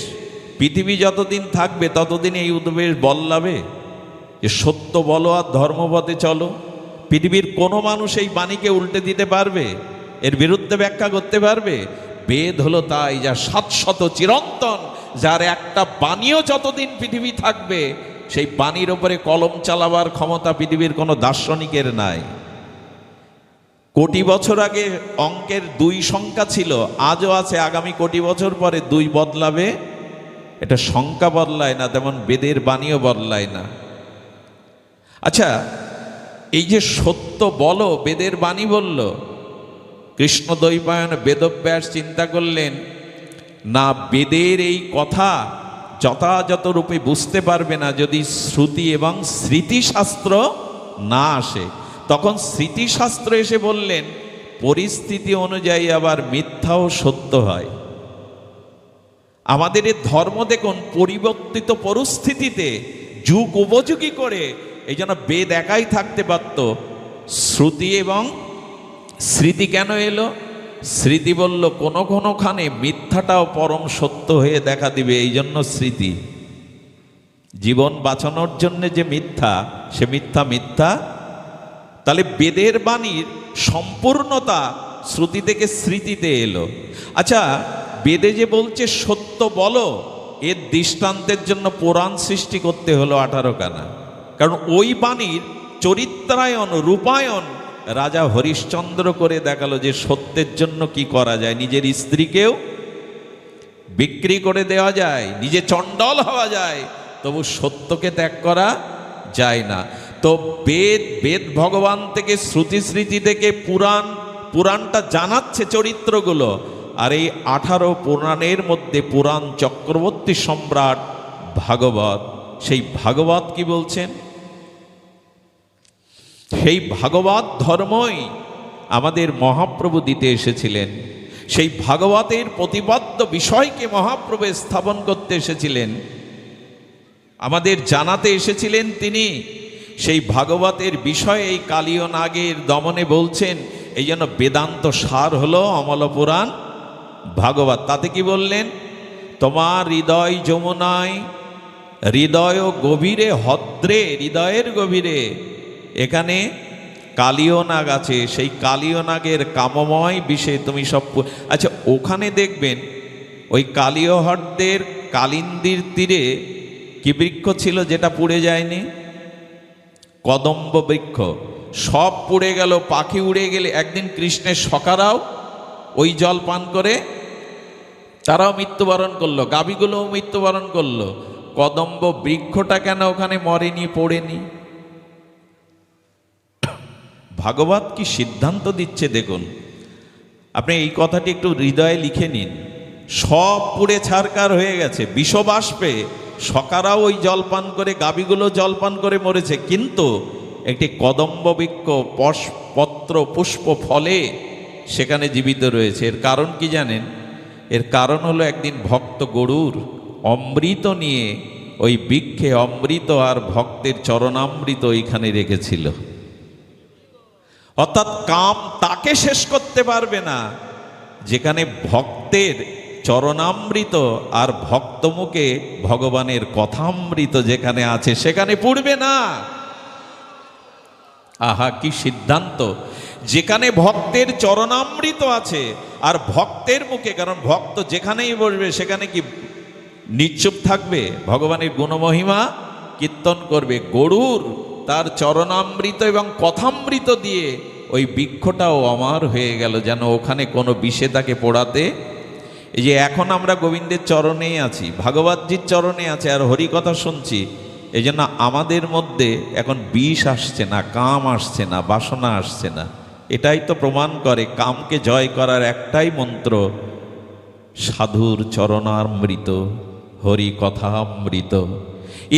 পৃথিবী যতদিন থাকবে ততদিন এই উপদেশ বল্লাবে যে সত্য বলো আর ধর্মপথে চলো। পৃথিবীর কোনো মানুষ এই বাণীকে উল্টে দিতে পারবে? এর বিরুদ্ধে ব্যাখ্যা করতে পারবে? বেদ হলো তাই, যা শাশ্বত চিরন্তন, যার একটা বাণীও যতদিন পৃথিবী থাকবে সেই বাণীর ওপরে কলম চালাবার ক্ষমতা পৃথিবীর কোনো দার্শনিকের নাই। কোটি বছর আগে অঙ্কের 2 সংখ্যা ছিল, আজও আছে, আগামী কোটি বছর পরে 2 বদলাবে। এটা সংখ্যা বদলায় না, তেমন বেদের বাণীও বদলায় না। আচ্ছা, এই যে সত্য বলো, বেদের বাণী বলল, কৃষ্ণ দ্বৈপায়ন বেদব্যাস চিন্তা করলেন, না বেদের এই কথা যথাযথ রূপে বুঝতে পারবে না যদি শ্রুতি এবং স্মৃতিশাস্ত্র না আসে। তখন স্মৃতিশাস্ত্র এসে বললেন, পরিস্থিতি অনুযায়ী আবার মিথ্যাও সত্য হয়। আমাদের এই ধর্ম দেখুন, পরিবর্তিত পরিস্থিতিতে যুগ উপযোগী করে, এই জন্য বেদ একাই থাকতে পারত। শ্রুতি এবং স্মৃতি কেন এলো? স্মৃতি বলল কোনো কোনোখানে মিথ্যাটাও পরম সত্য হয়ে দেখা দিবে, এই জন্য স্মৃতি। জীবন বাঁচানোর জন্য যে মিথ্যা, সে মিথ্যা মিথ্যা। তাহলে বেদের বাণীর সম্পূর্ণতা শ্রুতি থেকে স্মৃতিতে এলো। আচ্ছা, বেদে যে বলছে সত্য বলো, এর দৃষ্টান্তের জন্য পুরাণ সৃষ্টি করতে হলো 18 খানা। কারণ ওই বাণীর চরিত্রায়ন, রূপায়ণ রাজা হরিশ্চন্দ্র করে দেখালো যে সত্যের জন্য কি করা যায়। নিজের স্ত্রীকেও বিক্রি করে দেওয়া যায়, নিজে চণ্ডাল হওয়া যায়, তবু সত্যকে ত্যাগ করা যায় না। তো বেদ ভগবান থেকে, শ্রুতি স্মৃতি থেকে পুরাণটা জানাচ্ছে চরিত্রগুলো। আর এই 18 পুরাণের মধ্যে পুরাণ চক্রবর্তী সম্রাট ভাগবত, সেই ভাগবত কি বলছেন? সেই ভাগবত ধর্মই আমাদের মহাপ্রভু দিতে এসেছিলেন। সেই ভাগবতের প্রতিপাদ্য বিষয়কে মহাপ্রভু স্থাপন করতে এসেছিলেন, আমাদের জানাতে এসেছিলেন তিনি। সেই ভাগবতের বিষয়ে এই কালীয় নাগের দমনে বলছেন, এই জন্য বেদান্ত সার হলো অমল পুরাণ ভাগবত। তাতে কি বললেন? তোমার হৃদয় যমুনায়, হৃদয় গভীরে হদ্রে, হৃদয়ের গভীরে এখানে কালীয় নাগ আছে, সেই কালীয় নাগের কামময় বিষয়ে তুমি সব। আচ্ছা, ওখানে দেখবেন ওই কালীয় হ্রদের কালিন্দির তীরে কি বৃক্ষ ছিল যেটা পুড়ে যায়নি? কদম্ব বৃক্ষ। সব পুড়ে গেল, পাখি উড়ে গেলে। একদিন কৃষ্ণের সখারাও ওই জল পান করে তারাও মৃত্যুবরণ করলো, গাভীগুলোও মৃত্যুবরণ করলো। কদম্ব বৃক্ষটা কেন ওখানে মরেনি, পড়েনি? ভাগবত কি সিদ্ধান্ত দিচ্ছে দেখুন। আপনি এই কথাটি একটু হৃদয়ে লিখে নিন। সব পুড়ে ছারকার হয়ে গেছে, বিষবাষ্পে সকারাও ওই জলপান করে, গাভীগুলো জলপান করে মরেছে, কিন্তু একটি কদম্ব বৃক্ষ পত্র পুষ্প ফলে সেখানে জীবিত রয়েছে। এর কারণ কি জানেন? এর কারণ হলো একদিন ভক্ত গরুর অমৃত নিয়ে ওই বৃক্ষে অমৃত আর ভক্তের চরণামৃত ওইখানে রেখেছিল। অর্থাৎ কাম তাকে শেষ করতে পারবে না যেখানে ভক্তের চরণামৃত আর ভক্তমুখে ভগবানের কথামৃত যেখানে আছে, সেখানে পুড়বে না। আহা, কি সিদ্ধান্ত! যেখানে ভক্তের চরণামৃত আছে আর ভক্তের মুখে, কারণ ভক্ত যেখানেই বসবে সেখানে কি নিশ্চুপ থাকবে? ভগবানের গুণমহিমা কীর্তন করবে। গরুর তার চরণামৃত এবং কথামৃত দিয়ে ওই বৃক্ষটাও অমর হয়ে গেল, যেন ওখানে কোনো বিষে তাকে পোড়াতে। এই যে এখন আমরা গোবিন্দের চরণেই আছি, ভাগবতজির চরণে আছে আর হরিকথা শুনছি, এই জন্য আমাদের মধ্যে এখন বিষ আসছে না, কাম আসছে না, বাসনা আসছে না। এটাই তো প্রমাণ করে কামকে জয় করার একটাই মন্ত্র, সাধুর চরণামৃত, হরি কথামৃত।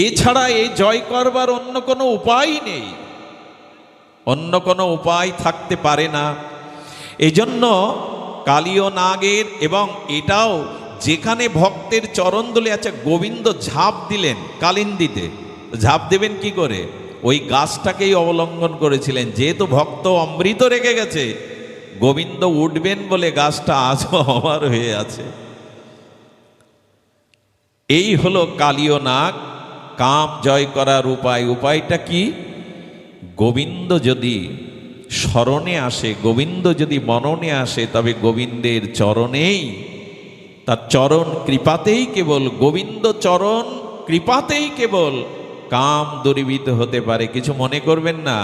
এছাড়া এই জয় করবার অন্য কোনো উপায় নেই, অন্য কোনো উপায় থাকতে পারে না। এজন্য কালীয় নাগের, এবং এটাও যেখানে ভক্তের চরণ দোলে। আচ্ছা, গোবিন্দ ঝাঁপ দিলেন কালিন্দিতে, ঝাঁপ দেবেন কি করে? ওই গাছটাকেই অবলম্বন করেছিলেন। যেহেতু ভক্ত অমৃত রেখে গেছে, গোবিন্দ উঠবেন বলে গাছটা আজও অমর হয়ে আছে। এই হলো কালীয় নাগ, কাম জয় করার উপায়। উপায়টা কি? গোবিন্দ যদি স্মরণে আসে, গোবিন্দ যদি মননে আসে, তবে গোবিন্দের চরণেই, তার চরণ কৃপাতেই কেবল, গোবিন্দ চরণ কৃপাতেই কেবল কাম দূরীভূত হতে পারে। কিছু মনে করবেন না,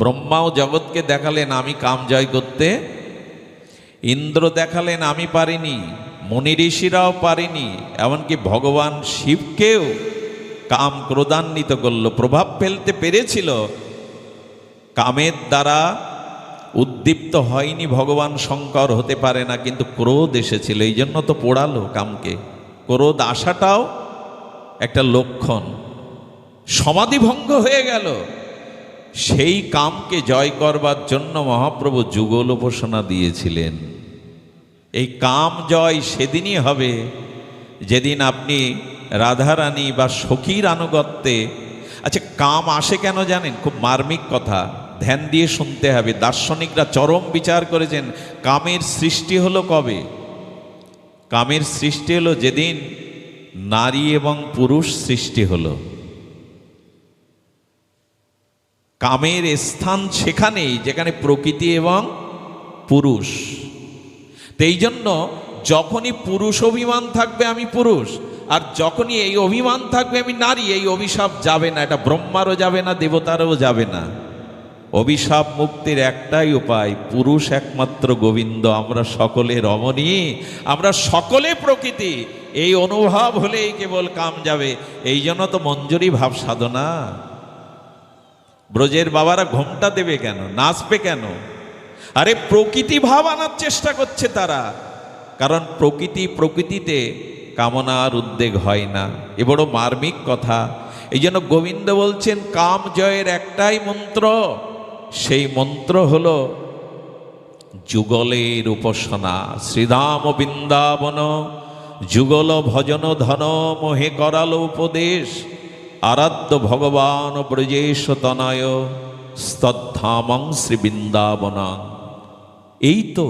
ব্রহ্মাও জগৎকে দেখালেন আমি কাম জয় করতে, ইন্দ্র দেখালেন আমি পারিনি, মুনি ঋষিরাও পারিনি, এমনকি ভগবান শিবকেও কাম ক্রোধান্বিত করলো, প্রভাব ফেলতে পেরেছিল। কামের দ্বারা উদ্দীপ্ত হয়নি ভগবান শঙ্কর, হতে পারে না, কিন্তু ক্রোধ এসেছিল, এই জন্য তো পোড়ালো কামকে। ক্রোধ আসাটাও একটা লক্ষণ। সমাধিভঙ্গ হয়ে গেল। সেই কামকে জয় করবার জন্য মহাপ্রভু যুগল উপাসনা দিয়েছিলেন। এই কাম জয় সেদিনই হবে যেদিন আপনি রাধারানী বা সখীর আনুগত্যে। আচ্ছা, কাম আসে কেন জানেন? খুব মার্মিক কথা, ধ্যান দিয়ে শুনতে হবে। দার্শনিকরা চরম বিচার করেছেন কামের সৃষ্টি হলো কবে। কামের সৃষ্টি হলো যেদিন নারী এবং পুরুষ সৃষ্টি হলো। কামের স্থান সেখানেই যেখানে প্রকৃতি এবং পুরুষ। তো এই জন্য যখনই পুরুষ অভিমান থাকবে আমি পুরুষ, আর যখনই এই অভিমান থাকবে আমি নারী, এই অভিশাপ যাবে না। এটা ব্রহ্মারও যাবে না, দেবতারও যাবে না। অভিশাপ মুক্তির একটাই উপায়, পুরুষ একমাত্র গোবিন্দ, আমরা সকলে রমণী, আমরা সকলে প্রকৃতি, এই অনুভব হলেই কেবল কাম যাবে। এই জন্য তো মঞ্জুরি ভাব সাধনা। ব্রজের বাবারা ঘোমটা দেবে কেন, নাচবে কেন? আরে প্রকৃতি ভাব আনার চেষ্টা করছে তারা, কারণ প্রকৃতিতে কামনার উদ্বেগ হয় না। এ বড় মার্মিক কথা। এই জন্য গোবিন্দ বলছেন কাম জয়ের একটাই মন্ত্র, সেই মন্ত্র হল যুগলের উপাসনা। শ্রীধাম বৃন্দাবন যুগল ভজন ধন মোহে করাল উপদেশ, আরাধ্য ভগবান ব্রজেশ তনয় স্তদ্ধামং শ্রী বৃন্দাবনাং। এই তো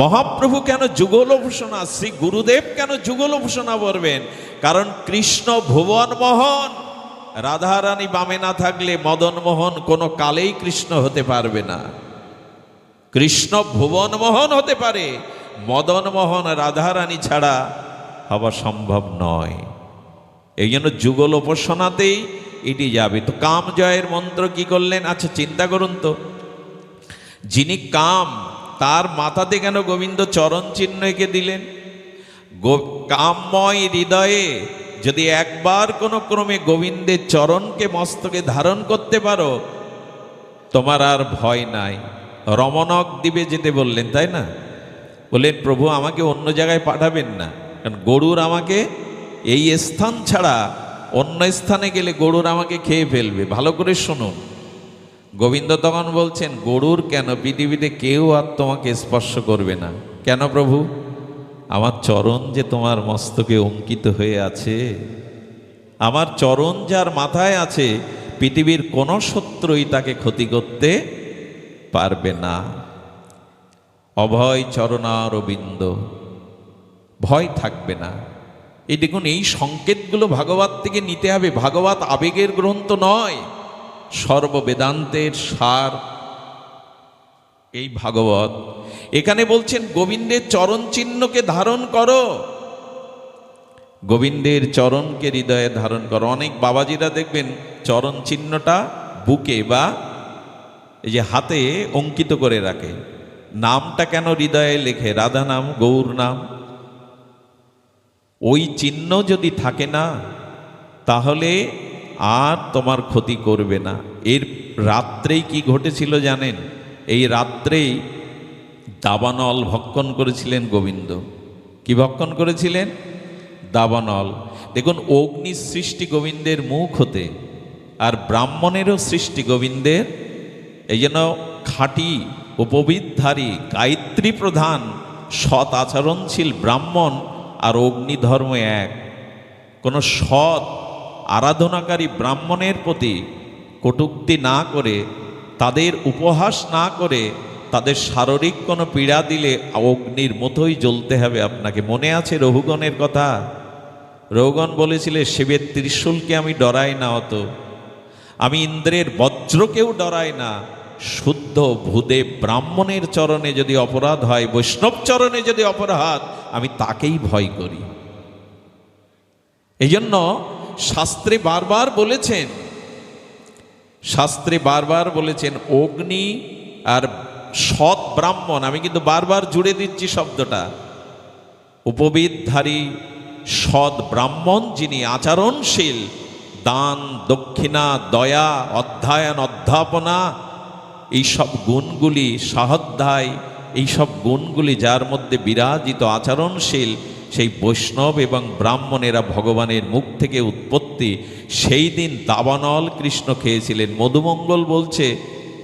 মহাপ্রভু কেন যুগল উপাসনা, শ্রী গুরুদেব কেন যুগল উপাসনা করবেন? কারণ কৃষ্ণ ভুবন মোহন, রাধারানী বামে না থাকলে মদন মোহন কোনো কালেই কৃষ্ণ হতে পারবে না। কৃষ্ণ ভুবন মোহন হতে পারে, মদন মোহন রাধারানী ছাড়া হওয়া সম্ভব নয়। এই জন্য যুগল উপাসনাতেই এটি যাবে। তো কাম জয়ের মন্ত্র কি করলেন? আচ্ছা চিন্তা করুন তো, যিনি কাম, তার মাথাতে কেন গোবিন্দ চরণ চিহ্ন এঁকে দিলেন? কামময় হৃদয়ে যদি একবার কোনো ক্রমে গোবিন্দের চরণকে মস্তকে ধারণ করতে পারো, তোমার আর ভয় নাই। রমণক দ্বীপে যেতে বললেন, তাই না? বললেন প্রভু আমাকে অন্য জায়গায় পাঠাবেন না, কারণ গরুর আমাকে এই স্থান ছাড়া অন্য স্থানে গেলে গরুর আমাকে খেয়ে ফেলবে। ভালো করে শুনুন, গোবিন্দ তখন বলছেন গরুর কেন, পৃথিবীতে কেউ আর তোমাকে স্পর্শ করবে না। কেন প্রভু? আমার চরণ যে তোমার মস্তকে অঙ্কিত হয়ে আছে, আমার চরণ যার মাথায় আছে, পৃথিবীর কোনো শত্রুই তাকে ক্ষতি করতে পারবে না। অভয় চরণারবিন্দ, ভয় থাকবে না। এই দেখুন, এই সংকেতগুলো ভাগবত থেকে নিতে হবে। ভাগবত আবেগের গ্রন্থ নয়, সর্ববেদান্তের সার এই ভাগবত। এখানে বলছেন গোবিন্দের চরণ চিহ্নকে ধারণ করো, গোবিন্দের চরণকে হৃদয়ে ধারণ করো। অনেক বাবাজিরা দেখবেন চরণ চিহ্নটা বুকে বা এই যে হাতে অঙ্কিত করে রাখে। নামটা কেন হৃদয়ে লেখে? রাধা নাম, গৌর নাম। ওই চিহ্ন যদি থাকে না, তাহলে আর তোমার ক্ষতি করবে না। এর রাত্রেই কি ঘটেছিল জানেন? এই রাত্রেই দাবানল ভক্ষণ করেছিলেন গোবিন্দ। কি ভক্ষণ করেছিলেন? দাবানল। দেখুন, অগ্নির সৃষ্টি গোবিন্দের মুখ হতে, আর ব্রাহ্মণেরও সৃষ্টি গোবিন্দের। এই জন্য খাঁটি উপবিদধারী গায়ত্রী প্রধান সৎ আচরণশীল ব্রাহ্মণ আর অগ্নিধর্ম এক। কোনো সৎ আরাধনাকারী ব্রাহ্মণের প্রতি কটূক্তি না করে, তাদের উপহাস না করে, তাদের শারীরিক কোনো পীড়া দিলে অগ্নির মতোই জ্বলতে হবে আপনাকে। মনে আছে রঘুগণের কথা? রঘুগণ বলেছিলেন শিবের ত্রিশূলকে আমি ডরাই না অত, আমি ইন্দ্রের বজ্রকেও ডরাই না, শুদ্ধ ভূদেব ব্রাহ্মণের চরণে যদি অপরাধ হয়, বৈষ্ণব চরণে যদি অপরাধ, আমি তাকেই ভয় করি। এই জন্য শাস্ত্রে বারবার বলেছেন, অগ্নি আর সৎ ব্রাহ্মণ, আমি কিন্তু বারবার জুড়ে দিচ্ছি শব্দটা, উপবিদধারী সৎ ব্রাহ্মণ যিনি আচরণশীল, দান দক্ষিণা দয়া অধ্যয়ন অধ্যাপনা এইসব গুণগুলি, সাহাধ্যায় এইসব গুণগুলি যার মধ্যে বিরাজিত, আচরণশীল, সেই বৈষ্ণব এবং ব্রাহ্মণেরা ভগবানের মুখ থেকে উৎপত্তি। সেই দিন দাবানল কৃষ্ণ খেয়েছিলেন। মধুমঙ্গল বলছে,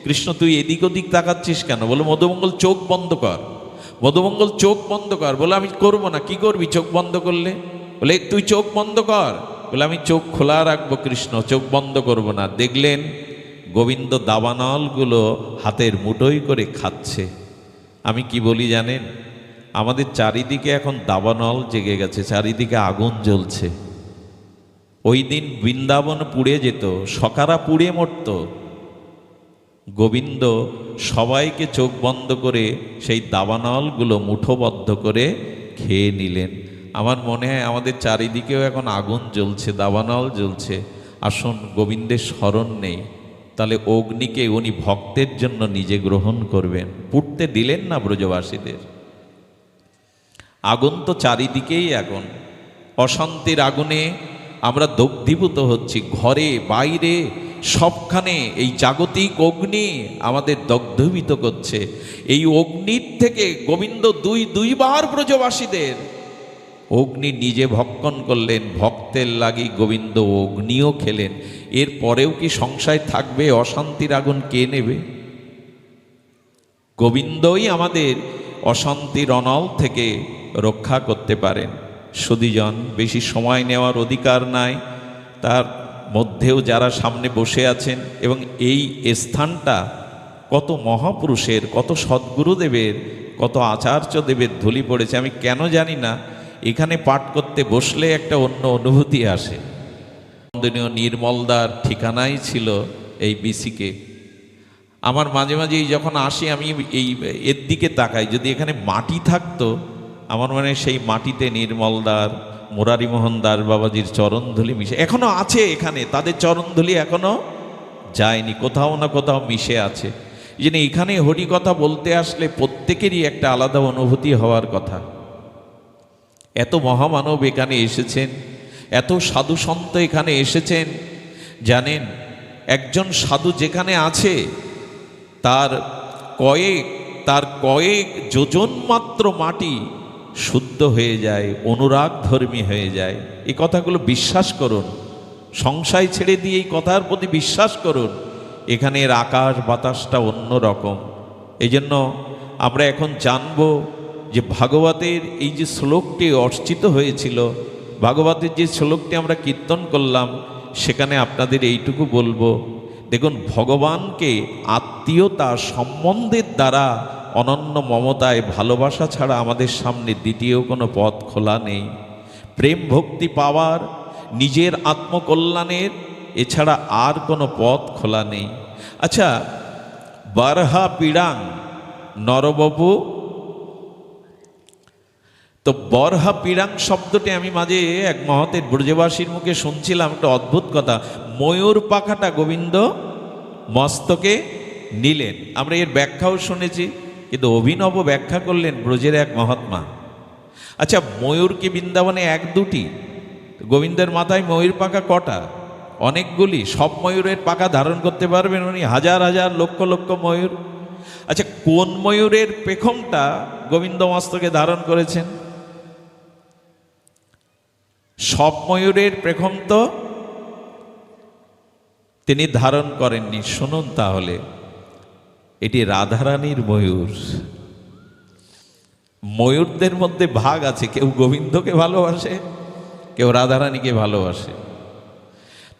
কৃষ্ণ তুই এদিক ওদিক তাকাচ্ছিস কেন? বলে মধুমঙ্গল চোখ বন্ধ কর। মধুমঙ্গল চোখ বন্ধ কর। বলে আমি করবো না। কি করবি চোখ বন্ধ করলে? বলে তুই চোখ বন্ধ কর। বলে আমি চোখ খোলা রাখবো কৃষ্ণ, চোখ বন্ধ করব না। দেখলেন গোবিন্দ দাবানলগুলো হাতের মুঠোই করে খাচ্ছে। আমি কি বলি জানেন, আমাদের চারিদিকে এখন দাবানল জেগে গেছে, চারিদিকে আগুন জ্বলছে। ওই দিন বৃন্দাবন পুড়ে যেত, সকারা পুড়ে মরত। গোবিন্দ সবাইকে চোখ বন্ধ করে সেই দাবানলগুলো মুঠোবদ্ধ করে খেয়ে নিলেন। আমার মনে হয় আমাদের চারিদিকেও এখন আগুন জ্বলছে, দাবানল জ্বলছে। আসুন, গোবিন্দের স্মরণ নেই, তাহলে অগ্নিকে উনি ভক্তের জন্য নিজে গ্রহণ করবেন। পুড়তে দিলেন না ব্রজবাসীদের। আগুন তো চারিদিকেই আগুন, অশান্তির আগুনে আমরা দগ্ধীভূত হচ্ছি, ঘরে বাইরে সবখানে এই জাগতিক অগ্নি আমাদের দগ্ধভূত করছে। এই অগ্নির থেকে গোবিন্দ দুইবার ব্রজবাসীদের অগ্নি নিজে ভক্ষণ করলেন, ভক্তের লাগি গোবিন্দ অগ্নিও খেলেন। এর পরেও কি সংশয় থাকবে অশান্তির আগুন কে নেবে? গোবিন্দই আমাদের অশান্তির অনল থেকে রক্ষা করতে পারেন। সুধীজন, বেশি সময় নেওয়ার অধিকার নাই। তার মধ্যেও যারা সামনে বসে আছেন, এবং এই স্থানটা কত মহাপুরুষের, কত সদ্গুরুদেবের, কত আচার্যদেবের ধুলি পড়েছে, আমি কেন জানি না, এখানে পাঠ করতে বসলে একটা অন্য অনুভূতি আসে। বন্দনীয় নির্মলদার ঠিকানাই ছিল এই বিসিকে। আমার মাঝে মাঝেই যখন আসি আমি এই এর দিকে তাকাই, যদি এখানে মাটি থাকতো, আমার মনে হয় সেই মাটিতে নির্মলদার, মুরারিমোহন দাস বাবাজির চরণধুলি মিশে এখনো আছে এখানে, তাদের চরণধুলি এখনো যায়নি, কোথাও না কোথাও মিশে আছে। এই জন্য এখানে হরিকথা বলতে আসলে প্রত্যেকেরই একটা আলাদা অনুভূতি হওয়ার কথা। এত মহামানব এখানে এসেছেন, এত সাধু সন্ত এখানে এসেছেন। জানেন, একজন সাধু যেখানে আছে তার কয়েক যোজন মাত্র মাটি শুদ্ধ হয়ে যায়, অনুরাগ ধর্মী হয়ে যায়। এই কথাগুলো বিশ্বাস করুন, সংশয় ছেড়ে দিয়ে এই কথার প্রতি বিশ্বাস করুন। এখানের আকাশ বাতাসটা অন্য রকম। এই জন্য আমরা এখন জানব যে ভাগবতের এই যে শ্লোকটি অর্চিত হয়েছিল, ভাগবতের যে শ্লোকটি আমরা কীর্তন করলাম, সেখানে আপনাদের এইটুকু বলবো, দেখুন, ভগবানকে আত্মীয়তা সম্বন্ধের দ্বারা অনন্য মমতায় ভালোবাসা ছাড়া আমাদের সামনে দ্বিতীয় কোনো পথ খোলা নেই। প্রেম ভক্তি পাওয়ার, নিজের আত্মকল্যাণের এছাড়া আর কোনো পথ খোলা নেই। আচ্ছা, বারহা পীড়াং নরবাবু, তো বরহা পীড়াং শব্দটি আমি মাঝে এক মহতের ব্রজবাসীর মুখে শুনছিলাম, একটা অদ্ভুত কথা। ময়ূর পাখাটা গোবিন্দ মস্তকে নিলেন, আমরা এর ব্যাখ্যাও শুনেছি, কিন্তু অভিনব ব্যাখ্যা করলেন ব্রজের এক মহাত্মা। আচ্ছা, ময়ূর কি বৃন্দাবনে এক দুটি? গোবিন্দের মাথায় ময়ূর পাখা কটা? অনেকগুলি। সব ময়ূরের পাখা ধারণ করতে পারবেন উনি? হাজার হাজার লক্ষ লক্ষ ময়ূর। আচ্ছা, কোন ময়ূরের পেখমটা গোবিন্দ মস্তকে ধারণ করেছেন? সব ময়ূরের পেখম তো তিনি ধারণ করেননি। শুনুন তাহলে, এটি রাধারানীর ময়ূর। ময়ূরদের মধ্যে ভাগ আছে, কেউ গোবিন্দকে ভালোবাসে, কেউ রাধারানীকে ভালোবাসে।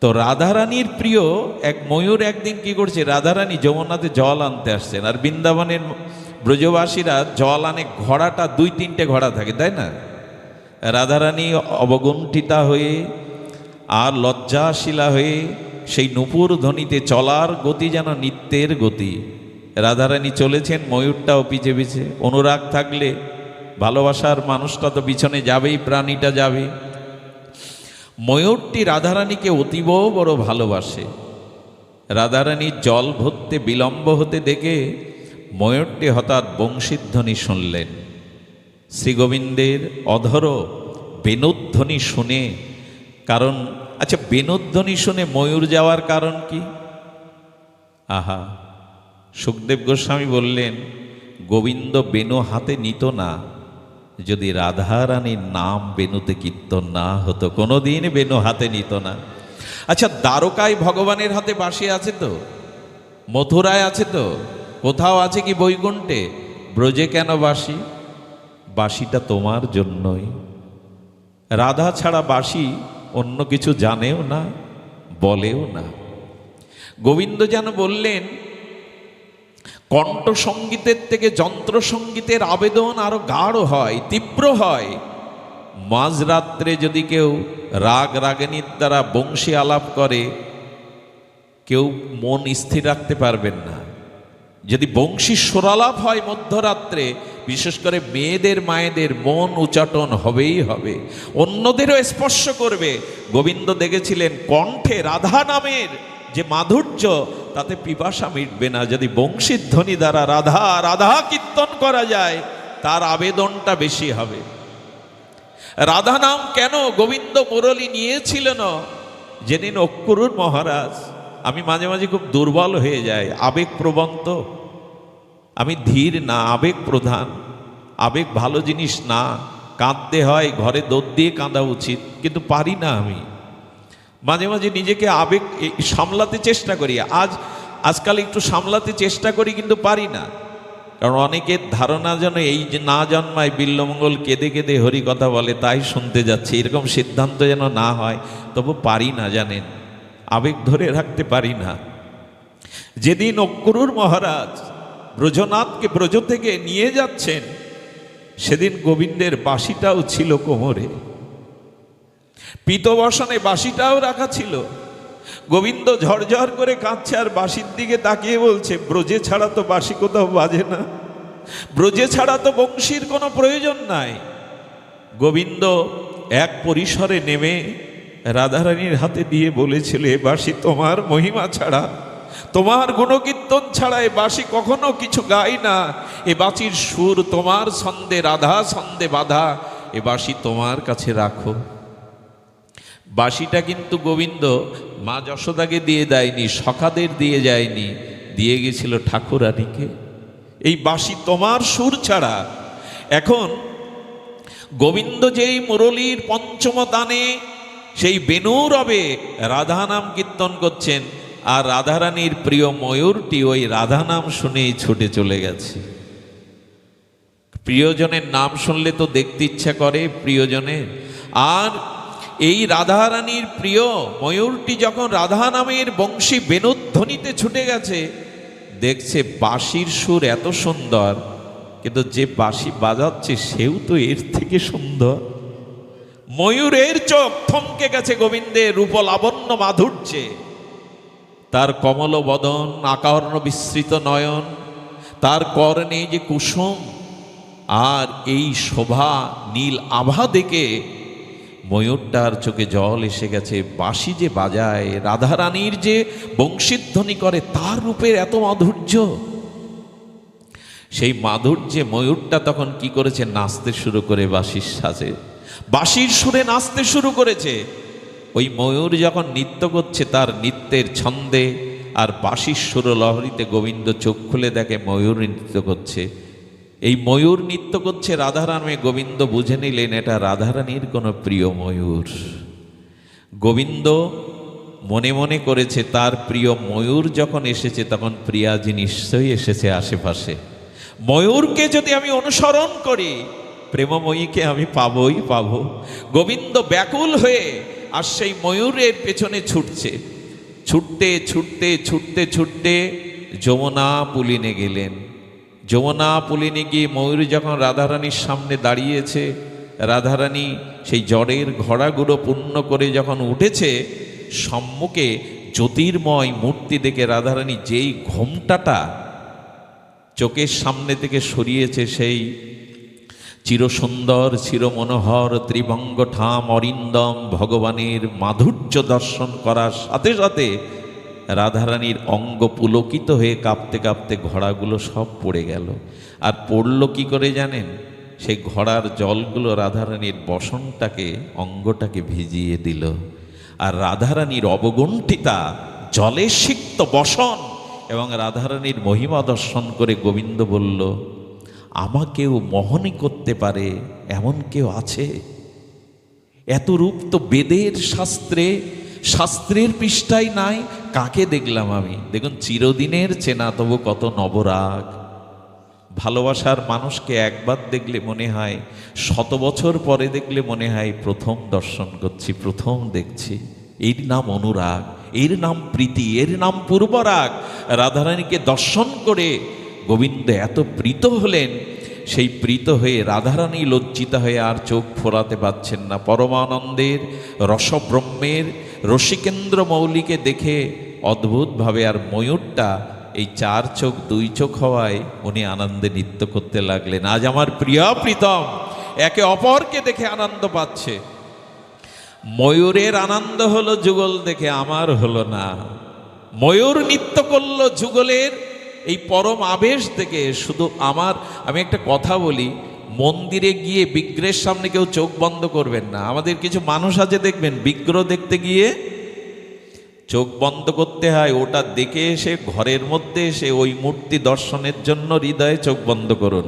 তো রাধারানীর প্রিয় এক ময়ূর একদিন কি করছে, রাধারানী যমুনাতে জল আনতে আসছেন, আর বৃন্দাবনের ব্রজবাসীরা জল আনে, ঘোড়াটা 2-3টে ঘোড়া থাকে, তাই না? রাধারানী অবগুণ্ঠিতা হয়ে আর লজ্জাশীলা হয়ে সেই নূপুর ধ্বনিতে চলার গতি যেন নিত্যের গতি। রাধারানী চলেছেন, ময়ূরটাও পিছে পিছে। অনুরাগ থাকলে ভালোবাসার মানুষটা তো পিছনে যাবেই, প্রাণীটা যাবে। ময়ূরটি রাধারানীকে অতীব বড় ভালোবাসে। রাধারানীর জল ভরতে বিলম্ব হতে দেখে ময়ূরটি হঠাৎ বংশীধ্বনি শুনলেন। শ্রীগোবিন্দের অধর বেণুধ্বনি শুনে, কারণ আচ্ছা, বেণুধ্বনি শুনে ময়ূর যাওয়ার কারণ কি? আহা, সুখদেব গোস্বামী বললেন, গোবিন্দ বেণু হাতে নিত না যদি রাধারানীর নাম বেণুতে কীর্তন না হতো। কোনোদিন বেণু হাতে নিত না। আচ্ছা, দ্বারকায় ভগবানের হাতে বাঁশি আছে তো, মথুরায় আছে তো, কোথাও আছে কি বৈকুণ্ঠে? ব্রজে কেন বাঁশি? বাঁশিটা তোমার জন্যই। রাধা ছাড়া বাঁশি অন্য কিছু জানেও না, বলেও না। গোবিন্দ যেন বললেন, কণ্ঠসঙ্গীতের থেকে যন্ত্রসঙ্গীতের আবেদন আরো গাঢ় হয়, তীব্র হয়। মাঝরাত্রে যদি কেউ রাগ রাগিনীর দ্বারা বংশী আলাপ করে, কেউ মন স্থির রাখতে পারবেন না। যদি বংশী সুরালাপ হয় মধ্যরাত্রে, বিশেষ করে মেয়েদের মায়েদের মন উচাটন হবেই হবে, অন্যদেরও স্পর্শ করবে। গোবিন্দ দেখেছিলেন কণ্ঠে রাধা নামের যে মাধুর্য, তাতে পিপাসা মিটবে না। যদি বংশীর ধ্বনি দ্বারা রাধা রাধা কীর্তন করা যায়, তার আবেদনটা বেশি হবে। রাধা নাম কেন গোবিন্দ মুরলী নিয়েছিলেন? যেদিন অক্রুর মহারাজ, আমি মাঝে মাঝে খুব দুর্বল হয়ে যাই, আবেগ প্রবন্ত, আমি ধীর না, আবেগ প্রধান। আবেগ ভালো জিনিস না, কাঁদতে হয়, ঘরে দৌড় দিয়ে কাঁদা উচিত, কিন্তু পারি না। আমি মাঝে মাঝে নিজেকে আবেগ সামলাতে চেষ্টা করি, আজকাল একটু সামলাতে চেষ্টা করি, কিন্তু পারি না। কারণ অনেকের ধারণা যেন এই যে না জন্মায় বিল্লমঙ্গল কেঁদে কেঁদে হরি কথা বলে, তাই শুনতে যাচ্ছি, এরকম সিদ্ধান্ত যেন না হয়। তবু পারি না, জানেন, আবেগ ধরে রাখতে পারি না। যেদিন অক্রুর মহারাজ ব্রজনাথকে ব্রজ থেকে নিয়ে যাচ্ছেন, সেদিন গোবিন্দের বাঁশিটাও ছিল কোমরে, পীতবসনে বাঁশিটাও রাখা ছিল। গোবিন্দ ঝরঝর করে কাঁদছে আর বাঁশির দিকে তাকিয়ে বলছে, ব্রজে ছাড়া তো বাঁশি কোথাও বাজে না, ব্রজে ছাড়া তো বংশীর কোনো প্রয়োজন নাই। গোবিন্দ এক পরিসরে নেমে রাধারানীর হাতে দিয়ে বলেছিল, এ বাঁশি তোমার মহিমা ছাড়া, তোমার গুণকীর্তন ছাড়া এ বাঁশি কখনো কিছু গাই না। এ বাঁশির সুর তোমার ছন্দে রাধা ছন্দে বাধা, এ বাঁশি তোমার কাছে রাখো। বাঁশিটা কিন্তু গোবিন্দ মা যশোদাকে দিয়ে দেয়নি, সখাদের দিয়ে যায়নি, দিয়ে গেছিল ঠাকুরানীকে। এই বাঁশি তোমার সুর ছাড়া। এখন গোবিন্দ যেই মুরলীর পঞ্চম দানে সেই বেণুরবে রাধা নাম কীর্তন করছেন, আর রাধারানীর প্রিয় ময়ূরটি ওই রাধা নাম শুনেই ছুটে চলে গেছে। প্রিয়জনের নাম শুনলে তো দেখতে ইচ্ছা করে প্রিয়জনের। আর এই রাধারানীর প্রিয় ময়ূরটি যখন রাধা নামের বংশী বেণুধ্বনিতে ছুটে গেছে, দেখছে বাঁশির সুর এত সুন্দর, কিন্তু যে বাঁশি বাজাচ্ছে সেও তো এর থেকে সুন্দর। ময়ূরের চোখ থমকে গেছে গোবিন্দের রূপ লাবণ্য মাধুর্যে। তার কমল বদন, আকার্ণ বিস্তৃত নয়ন, তার কর্ণে যে কুসুম, আর এই শোভা নীল আভা দেখে ময়ূরটার চোখে জল এসে গেছে। বাঁশি যে বাজায়, রাধারানীর যে বংশীধ্বনি করে, তার রূপের এত মাধুর্য। সেই মাধুর্যে ময়ূরটা তখন কি করেছে? নাচতে শুরু করে বাঁশির সাজে, বাঁশির সুরে নাচতে শুরু করেছে। ওই ময়ূর যখন নৃত্য করছে, তার নৃত্যের ছন্দে আর বাঁশির সুর লহরীতে গোবিন্দ চোখ খুলে দেখে ময়ূর নৃত্য করছে। এই ময়ূর নৃত্য করছে রাধারামে। গোবিন্দ বুঝে নিলেন এটা রাধারানীর কোনো প্রিয় ময়ূর। গোবিন্দ মনে মনে করেছে তার প্রিয় ময়ূর যখন এসেছে, তখন প্রিয়াজি নিশ্চয়ই এসেছে আশেপাশে। ময়ূরকে যদি আমি অনুসরণ করি, প্রেমময়ীকে আমি পাবই পাবো। গোবিন্দ ব্যাকুল হয়ে আর সেই ময়ূরের পেছনে ছুটছে। ছুটতে ছুটতে ছুটতে ছুটতে যমুনা পুলিনে গেলেন। যমুনা পুলিনে গিয়ে ময়ূর যখন রাধারানীর সামনে দাঁড়িয়েছে, রাধারানী সেই জড়ের ঘোড়াগুলো পূর্ণ করে যখন উঠেছে, সম্মুখে জ্যোতির্ময় মূর্তি দেখে রাধারানী যেই ঘোমটাটা চোখের সামনে থেকে সরিয়েছে, সেই চিরসুন্দর চিরমনোহর ত্রিভঙ্গ ঠাম অরিন্দম ভগবানের মাধুর্য দর্শন করার সাথে সাথে রাধারানীর অঙ্গ পুলকিত হয়ে কাঁপতে কাঁপতে ঘোড়াগুলো সব পড়ে গেল। আর পড়ল কি করে জানেন? সেই ঘোড়ার জলগুলো রাধারানীর বসনটাকে, অঙ্গটাকে ভিজিয়ে দিল। আর রাধারানীর অবগুণ্ঠিতা জলে সিক্ত বসন এবং রাধারানীর মহিমা দর্শন করে গোবিন্দ বলল, আমাকেও মোহনী করতে পারে এমন কেউ আছে? এত রূপ তো বেদের শাস্ত্রের পৃষ্ঠায় নাই, কাকে দেখলাম আমি? দেখুন, চিরদিনের চেনা তবু কত নবরাগ। ভালোবাসার মানুষকে একবার দেখলে মনে হয়, 100 বছর পরে দেখলে মনে হয় প্রথম দর্শন করছি, প্রথম দেখছি। এর নাম অনুরাগ, এর নাম প্রীতি, এর নাম পূর্বরাগ। রাধারানীকে দর্শন করে গোবিন্দ এত প্রীত হলেন, সেই প্রীত হয়ে রাধারানী লজ্জিতা হয়ে আর চোখ ফোরাতে পারছেন না। পরমানন্দের রসব্রহ্মের রসিকেন্দ্র মৌলিকে দেখে অদ্ভুতভাবে, আর ময়ূরটা এই 4 চোখ 2 চোখ হওয়ায় উনি আনন্দে নৃত্য করতে লাগলেন। আজ আমার প্রিয় প্রীতম একে অপরকে দেখে আনন্দ পাচ্ছে। ময়ূরের আনন্দ হলো যুগল দেখে, আমার হলো না। ময়ূর নৃত্য করলো যুগলের এই পরম আবেশ দেখে। শুধু আমি একটা কথা বলি, মন্দিরে গিয়ে বিগ্রহের সামনে কেউ চোখ বন্ধ করবেন না। আমাদের কিছু মানুষ আছে দেখবেন, বিগ্রহ দেখতে গিয়ে চোখ বন্ধ করতে হয়। ওটা দেখে এসে ঘরের মধ্যে এসে ওই মূর্তি দর্শনের জন্য হৃদয়ে চোখ বন্ধ করুন,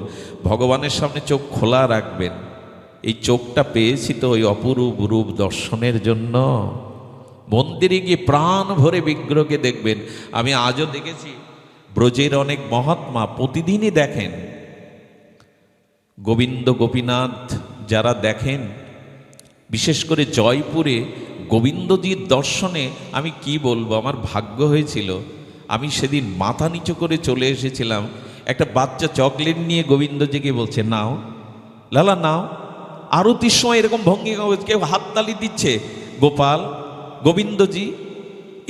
ভগবানের সামনে চোখ খোলা রাখবেন। এই চোখটা পেয়েছি তো ওই অপরূপ রূপ দর্শনের জন্য। মন্দিরে গিয়ে প্রাণ ভরে বিগ্রহকে দেখবেন। আমি আজও দেখেছি, ব্রজের অনেক মহাত্মা প্রতিদিনই দেখেন গোবিন্দ গোপীনাথ যারা দেখেন, বিশেষ করে জয়পুরে গোবিন্দজির দর্শনে আমি কি বলবো, আমার ভাগ্য হয়েছিল। আমি সেদিন মাথা নিচু করে চলে এসেছিলাম, একটা বাচ্চা চকলেট নিয়ে গোবিন্দজিকে বলছে, নাও লালা নাও। আরতির সময় এরকম ভঙ্গি, কেউ হাততালি দিচ্ছে, গোপাল গোবিন্দজি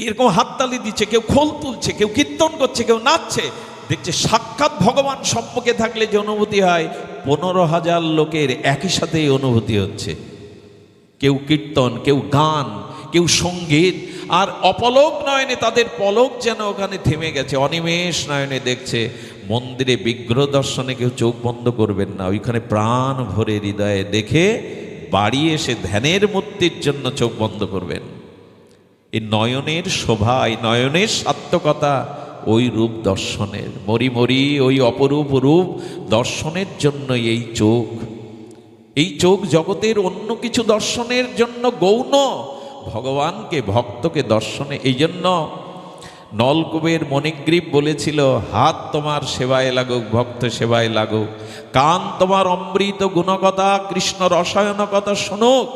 এরকম হাততালি দিচ্ছে, কেউ খোল তুলছে, কেউ কীর্তন করছে, কেউ নাচছে। দেখছে সাক্ষাৎ ভগবান সম্মুখে থাকলে যে অনুভূতি হয়, 15,000 লোকের একই সাথে এই অনুভূতি হচ্ছে। কেউ কীর্তন, কেউ গান, কেউ সঙ্গীত, আর অপলক নয়নে তাদের পলক যেন ওখানে থেমে গেছে, অনিমেষ নয়নে দেখছে। মন্দিরে বিগ্রহ দর্শনে কেউ চোখ বন্ধ করবেন না, ওইখানে প্রাণ ভরে হৃদয়ে দেখে বাড়ি এসে ধ্যানের মূর্তির জন্য চোখ বন্ধ করবেন। এই নয়নের শোভা, এই নয়নের সার্থকতা ওই রূপ দর্শনের। মরি মরি ওই অপরূপ রূপ দর্শনের জন্য এই চোখ জগতের অন্য কিছু দর্শনের জন্য গৌণ, ভগবানকে ভক্তকে দর্শনে। এই জন্য নলকূপের মণিগ্রীব বলেছিল, হাত তোমার সেবায় লাগুক, ভক্ত সেবায় লাগুক, কান তোমার অমৃত গুণকথা কৃষ্ণ রসায়ন কথা শুনুক,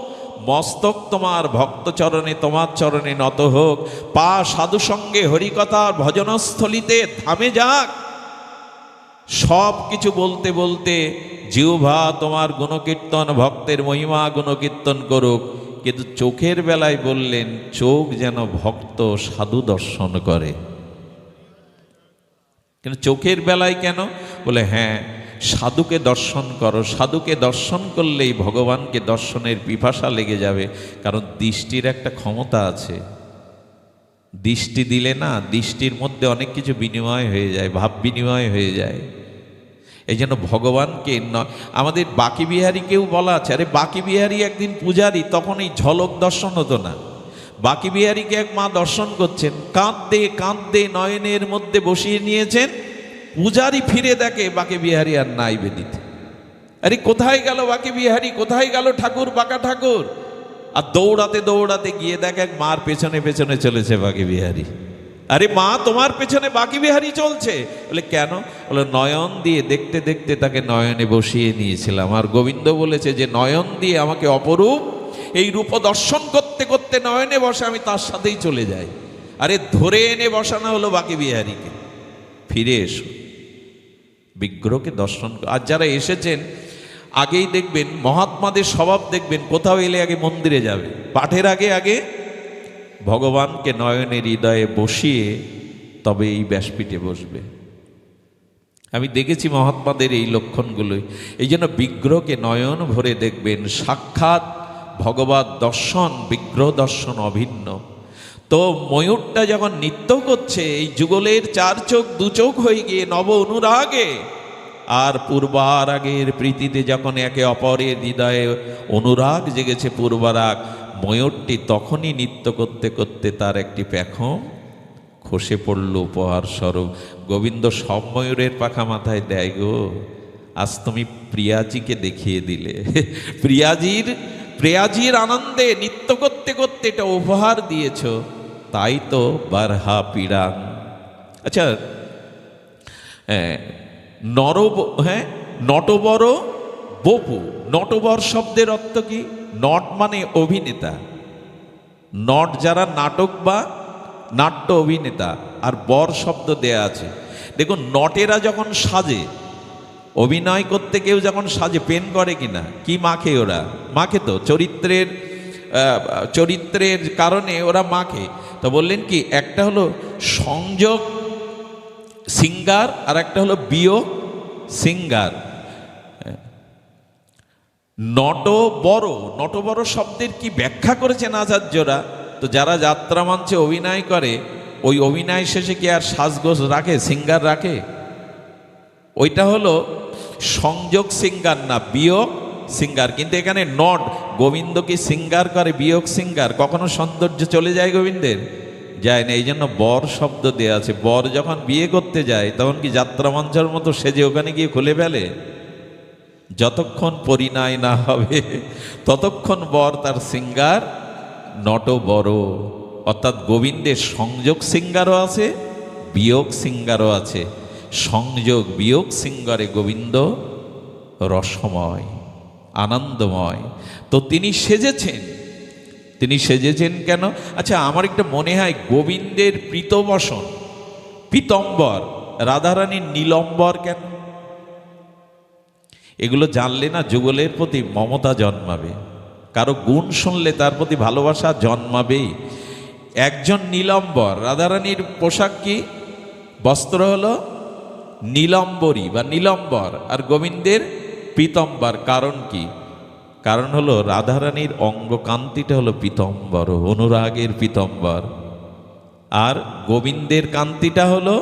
মস্তক তোমার ভক্ত চরণে তোমার চরণে নত হোক, পা সাধু সঙ্গে হরিকথার ভজনস্থলিতে থামে যাক। সব কিছু বলতে বলতে জিহ্বা তোমার গুণকীর্তন, ভক্তের মহিমা গুণকীর্তন করুক। কিন্তু চোখের বেলায় বললেন, চোখ যেন ভক্ত সাধু দর্শন করে। কিন্তু চোখের বেলায় কেন? বলে হ্যাঁ, সাধুকে দর্শন করো, সাধুকে দর্শন করলেই ভগবানকে দর্শনের পিপাসা লেগে যাবে। কারণ দৃষ্টির একটা ক্ষমতা আছে, দৃষ্টি দিলে না, দৃষ্টির মধ্যে অনেক কিছু বিনিময় হয়ে যায়, ভাব বিনিময় হয়ে যায়। এই জন্য ভগবানকে আমাদের বাকি বিহারীকেও বলা আছে। আরে বাকি বিহারী একদিন পূজারী, তখন এই ঝলক দর্শন হতো না। বাকি বিহারীকে এক মা দর্শন করছেন, কাঁদতে কাঁদতে নয়নের মধ্যে বসিয়ে নিয়েছেন। পূজারী ফিরে দেখে বাকি বিহারী আর নাই বেদিতে। আরে কোথায় গেল বাকি বিহারী, কোথায় গেল ঠাকুর, বাঁকা ঠাকুর? আর দৌড়াতে দৌড়াতে গিয়ে দেখে এক মার পেছনে পেছনে চলেছে বাকি বিহারী। আরে মা, তোমার পেছনে বাকি বিহারী চলছে? বলে কেন? বলে নয়ন দিয়ে দেখতে দেখতে তাকে নয়নে বসিয়ে নিয়েছিলাম। আর গোবিন্দ বলেছে যে নয়ন দিয়ে আমাকে অপরূপ এই রূপ দর্শন করতে করতে নয়নে বসে আমি তার সাথেই চলে যাই। আরে ধরে এনে বসানো হলো বাকি বিহারীকে। ফিরে এসো, বিগ্রহকে দর্শন। আর যারা এসেছেন আগেই দেখবেন, মহাত্মাদের স্বভাব দেখবেন, কোথাও এলে আগে মন্দিরে যাবে, পাঠের আগে ভগবানকে নয়নের হৃদয়ে বসিয়ে তবে এই ব্যাসপীঠে বসবে। আমি দেখেছি মহাত্মাদের এই লক্ষণগুলোই। এই জন্য বিগ্রহকে নয়ন ভরে দেখবেন, সাক্ষাৎ ভগবত দর্শন, বিগ্রহ দর্শন অভিন্ন। তো ময়ূরটা যখন নৃত্য করছে, এই যুগলের চার চোখ দু চোখ হয়ে গিয়ে নব অনুরাগে আর পূর্বারাগের প্রীতিতে যখন একে অপরের হৃদয়ে অনুরাগ জেগেছে পূর্বারাগ, ময়ূরটি তখনই নৃত্য করতে করতে তার একটি পেখম খসে পড়ল উপহার স্বরূপ। গোবিন্দ সব ময়ূরের পাখা মাথায় দেয় গো, আজ তুমি প্রিয়াজিকে দেখিয়ে দিলে। প্রিয়াজির আনন্দে নৃত্য করতে করতে এটা উপহার দিয়েছ, তাই তো বারহা পীড়াং। আচ্ছা, নটবর বপু, নটবর শব্দের অর্থ কি? নট মানে অভিনেতা, নট যারা নাটক বা নাট্য অভিনেতা, আর বর শব্দ দেয়া আছে। দেখুন, নটেরা যখন সাজে, অভিনয় করতে কেউ যখন সাজে, পেন করে কিনা, কি মাখে ওরা? মাখে তো, চরিত্রের কারণে ওরা মাখে। তো বললেন কি, একটা হলো সংযোগ সিঙ্গার আর একটা হলো বিয়োগ সিঙ্গার। নটবর শব্দের কি ব্যাখ্যা করেছেন আচার্যরা? তো যারা যাত্রা মঞ্চে অভিনয় করে, ওই অভিনয় শেষে কি আর সাজগোজ রাখে, সিঙ্গার রাখে? ওইটা হলো সংযোগ সিঙ্গার, না বিয়োগ সিঙ্গার। কিন্তু এখানে নট, গোবিন্দ কি সিঙ্গার করে বিয়োগ সিঙ্গার? কখনো সৌন্দর্য চলে যায় গোবিন্দের? যায় না। এই জন্য বর শব্দ দেওয়া আছে। বর যখন বিয়ে করতে যায় তখন কি যাত্রা মঞ্চের মতো সেজে ওখানে গিয়ে খুলে ফেলে? যতক্ষণ পরিণয় না হবে ততক্ষণ বর তার সিঙ্গার নটবর। অর্থাৎ গোবিন্দের সংযোগ সিঙ্গারও আছে, বিয়োগ সিঙ্গারও আছে। সংযোগ বিয়োগ সিঙ্গারে গোবিন্দ রসময়, আনন্দময়। তো তিনি সেজেছেন কেন? আচ্ছা, আমার একটা মনে হয় গোবিন্দের পীতবসন পীতম্বর, রাধারানীর নীলম্বর কেন? এগুলো জানলে না যুগলের প্রতি মমতা জন্মাবে, কারো গুণ শুনলে তার প্রতি ভালোবাসা জন্মাবেই। একজন নীলম্বর, রাধারানীর পোশাক কি? বস্ত্র হলো নীলম্বরী বা নীলম্বর, আর গোবিন্দের পীতম্বর। কারণ কি? কারণ হলো রাধারানীর অঙ্গকান্তিটা হলো পীতম্বর, অনুরাগের পীতম্বর, আর গোবিন্দের কান্তিটা হলো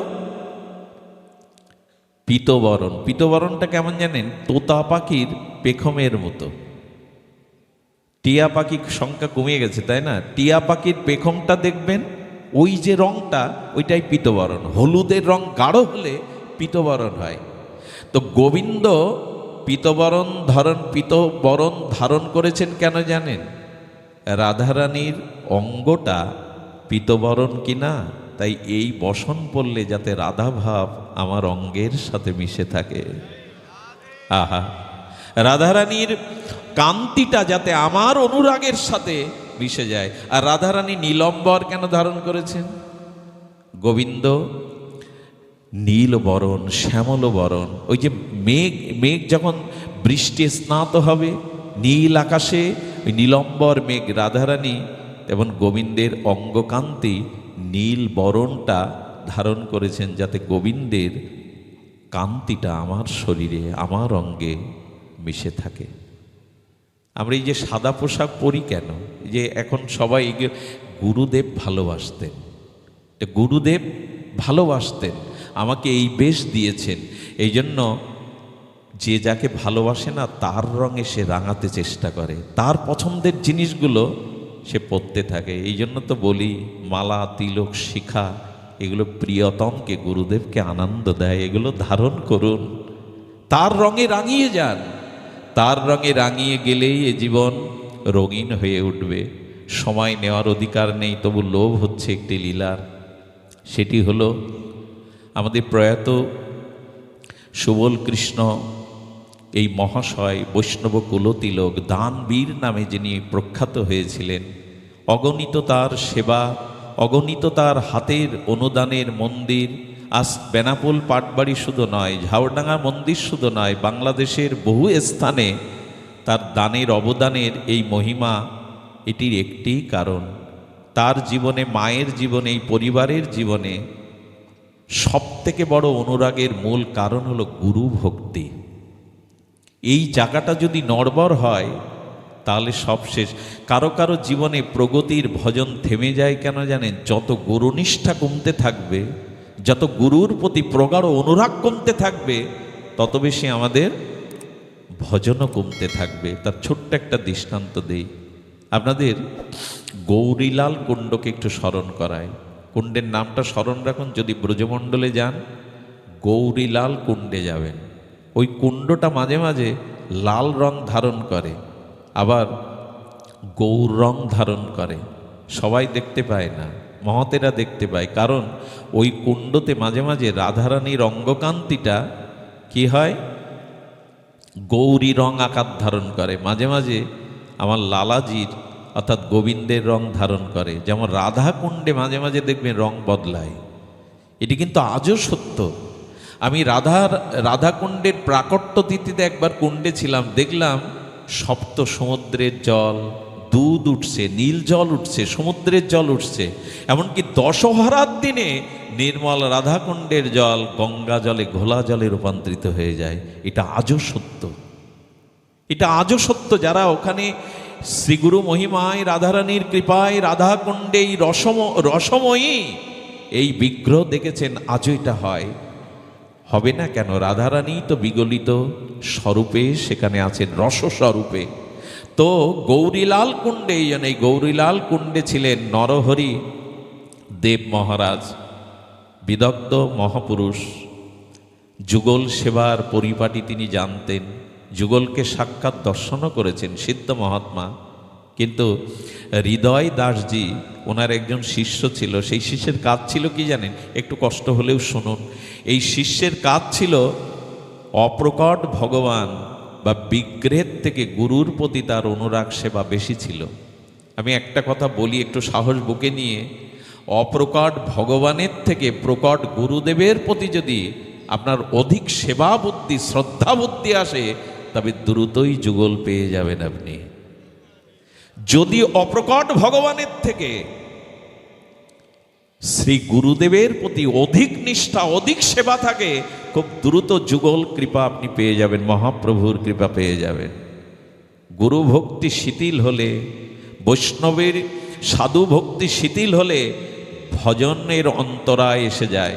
পীতবরণ। পীতবরণটা কেমন জানেন? তোতা পাখির পেখমের মতো। টিয়া পাখির সংখ্যা কমে গেছে, তাই না? টিয়া পাখির পেখমটা দেখবেন, ওই যে রংটা, ওইটাই পীতবরণ। হলুদের রং গাঢ় হলে পীতবরণ হয়। তো গোবিন্দ পীতবরণ ধারণ করেছেন কেন জানেন? রাধারানীর অঙ্গটা পীতবরণ কিনা, তাই এই বসন পড়লে যাতে রাধা ভাব আমার অঙ্গের সাথে মিশে থাকে। আহা, রাধারানীর কান্তিটা যাতে আমার অনুরাগের সাথে মিশে যায়। আর রাধারানী নীলম্বর কেন ধারণ করেছেন? গোবিন্দ নীল বরণ, শ্যামল বরণ। ওই যে মেঘ যখন বৃষ্টি স্নাত হবে নীল আকাশে, ওই নীলম্বর মেঘ রাধারানী এবং গোবিন্দের অঙ্গকান্তি নীল বরণটা ধারণ করেছেন, যাতে গোবিন্দের কান্তিটা আমার শরীরে, আমার অঙ্গে মিশে থাকে। আমরা এই যে সাদা পোশাক পরি কেন? যে এখন সবাই গুরুদেব ভালোবাসতেন, আমাকে এই বেশ দিয়েছেন। এই জন্য যে যাকে ভালোবাসে না, তার রঙে সে রাঙাতে চেষ্টা করে, তার পছন্দের জিনিসগুলো সে পরতে থাকে। এই জন্য তো বলি, মালা, তিলক, শিখা এগুলো প্রিয়তমকে, গুরুদেবকে আনন্দ দেয়। এগুলো ধারণ করুন, তার রঙে রাঙিয়ে যান। তার রঙে রাঙিয়ে গেলেই এ জীবন রঙিন হয়ে উঠবে। সময় নেওয়ার অধিকার নেই, তবু লোভ হচ্ছে একটি লীলার। সেটি হলো আমাদের প্রয়াত সুবল কৃষ্ণ এই মহাশয়, বৈষ্ণব কুলতিলক, দানবীর নামে যিনি প্রখ্যাত হয়েছিলেন। অগণিত তার সেবা, অগণিত তার হাতের অনুদানের মন্দির। আজ বেনাপোল পাটবাড়ি শুধু নয়, ঝাউডাঙ্গা মন্দির শুধু নয়, বাংলাদেশের বহু স্থানে তার দানের অবদানের এই মহিমা, এটির একটি কারণ তার জীবনে, মায়ের জীবনে, এই পরিবারের জীবনে সব থেকে বড় অনুরাগের মূল কারণ হলো গুরু ভক্তি। এই জায়গাটা যদি নড়বড় হয় তাহলে সব শেষ। কারো কারো জীবনে প্রগতির ভজন থেমে যায় কেন জানেন? যত গুরুনিষ্ঠা কমতে থাকবে, যত গুরুর প্রতি প্রগাঢ় অনুরাগ কমতে থাকবে, তত বেশি আমাদের ভজনও কমতে থাকবে। তার ছোট্ট একটা দৃষ্টান্ত দেই আপনাদের। গৌরীলাল কুণ্ডকে একটু স্মরণ করায়। কুণ্ডের নামটা স্মরণ রাখুন, যদি ব্রজমণ্ডলে যান গৌরীলাল কুণ্ডে যাবেন। ওই কুণ্ডটা মাঝে মাঝে লাল রং ধারণ করে, আবার গৌর রং ধারণ করে। সবাই দেখতে পায় না, মহতেরা দেখতে পায়। কারণ ওই কুণ্ডতে মাঝে মাঝে রাধারানীর অঙ্গকান্তিটা কি হয়, গৌরী রং আকার ধারণ করে। মাঝে মাঝে আমার লালাজির অর্থাৎ গোবিন্দের রং ধারণ করে। যেমন রাধা কুণ্ডে মাঝে মাঝে দেখবেন রং বদলায়। এটি কিন্তু আজও সত্য। আমি রাধাকুণ্ডের প্রাকট্য তিথিতে একবার কুণ্ডে ছিলাম, দেখলাম সপ্ত সমুদ্রের জল, দুধ উঠছে, নীল জল উঠছে, সমুদ্রের জল উঠছে। এমনকি দশহরার দিনে নির্মল রাধাকুণ্ডের জল গঙ্গা জলে, ঘোলা জলে রূপান্তরিত হয়ে যায়। এটা আজও সত্য, এটা আজও সত্য। যারা ওখানে শ্রীগুরু মহিমায়, রাধারানীর কৃপায় রাধাকুণ্ডে এই রসময়ী এই বিগ্রহ দেখেছেন, আজও এটা হয়। হবে না কেন? রাধারানী তো বিগলিত স্বরূপে সেখানে আছেন, রসস্বরূপে। তো গৌরীলাল কুণ্ডে, এই গৌরীলাল কুণ্ডে ছিলেন নরহরি দেব মহারাজ, বিদগ্ধ মহাপুরুষ। যুগল সেবার পরিপাটি তিনি জানতেন, যুগলকে সাক্ষাৎ দর্শনও করেছেন, সিদ্ধ মহাত্মা। কিন্তু হৃদয় দাসজি ওনার একজন শিষ্য ছিল। সেই শিষ্যের কাজ ছিল কি জানেন? একটু কষ্ট হলেও শুনুন। এই শিষ্যের কাজ ছিল অপ্রকট ভগবান বা বিগ্রহের থেকে গুরুর প্রতি তার অনুরাগ সেবা বেশি ছিল। আমি একটা কথা বলি একটু সাহস বুকে নিয়ে, অপ্রকট ভগবানের থেকে প্রকট গুরুদেবের প্রতি যদি আপনার অধিক সেবা বুদ্ধি, শ্রদ্ধা বুদ্ধি আসে, তবে দ্রুতই যুগল পেয়ে যাবেন আপনি। যদি অপ্রকট ভগবানের থেকে শ্রী গুরুদেবের প্রতি অধিক নিষ্ঠা, অধিক সেবা থাকে, খুব দ্রুত যুগল কৃপা আপনি পেয়ে যাবেন, মহাপ্রভুর কৃপা পেয়ে যাবেন। গুরু ভক্তি শিথিল হলে, বৈষ্ণবের সাধু ভক্তি শিথিল হলে ভজনের অন্তরায় এসে যায়।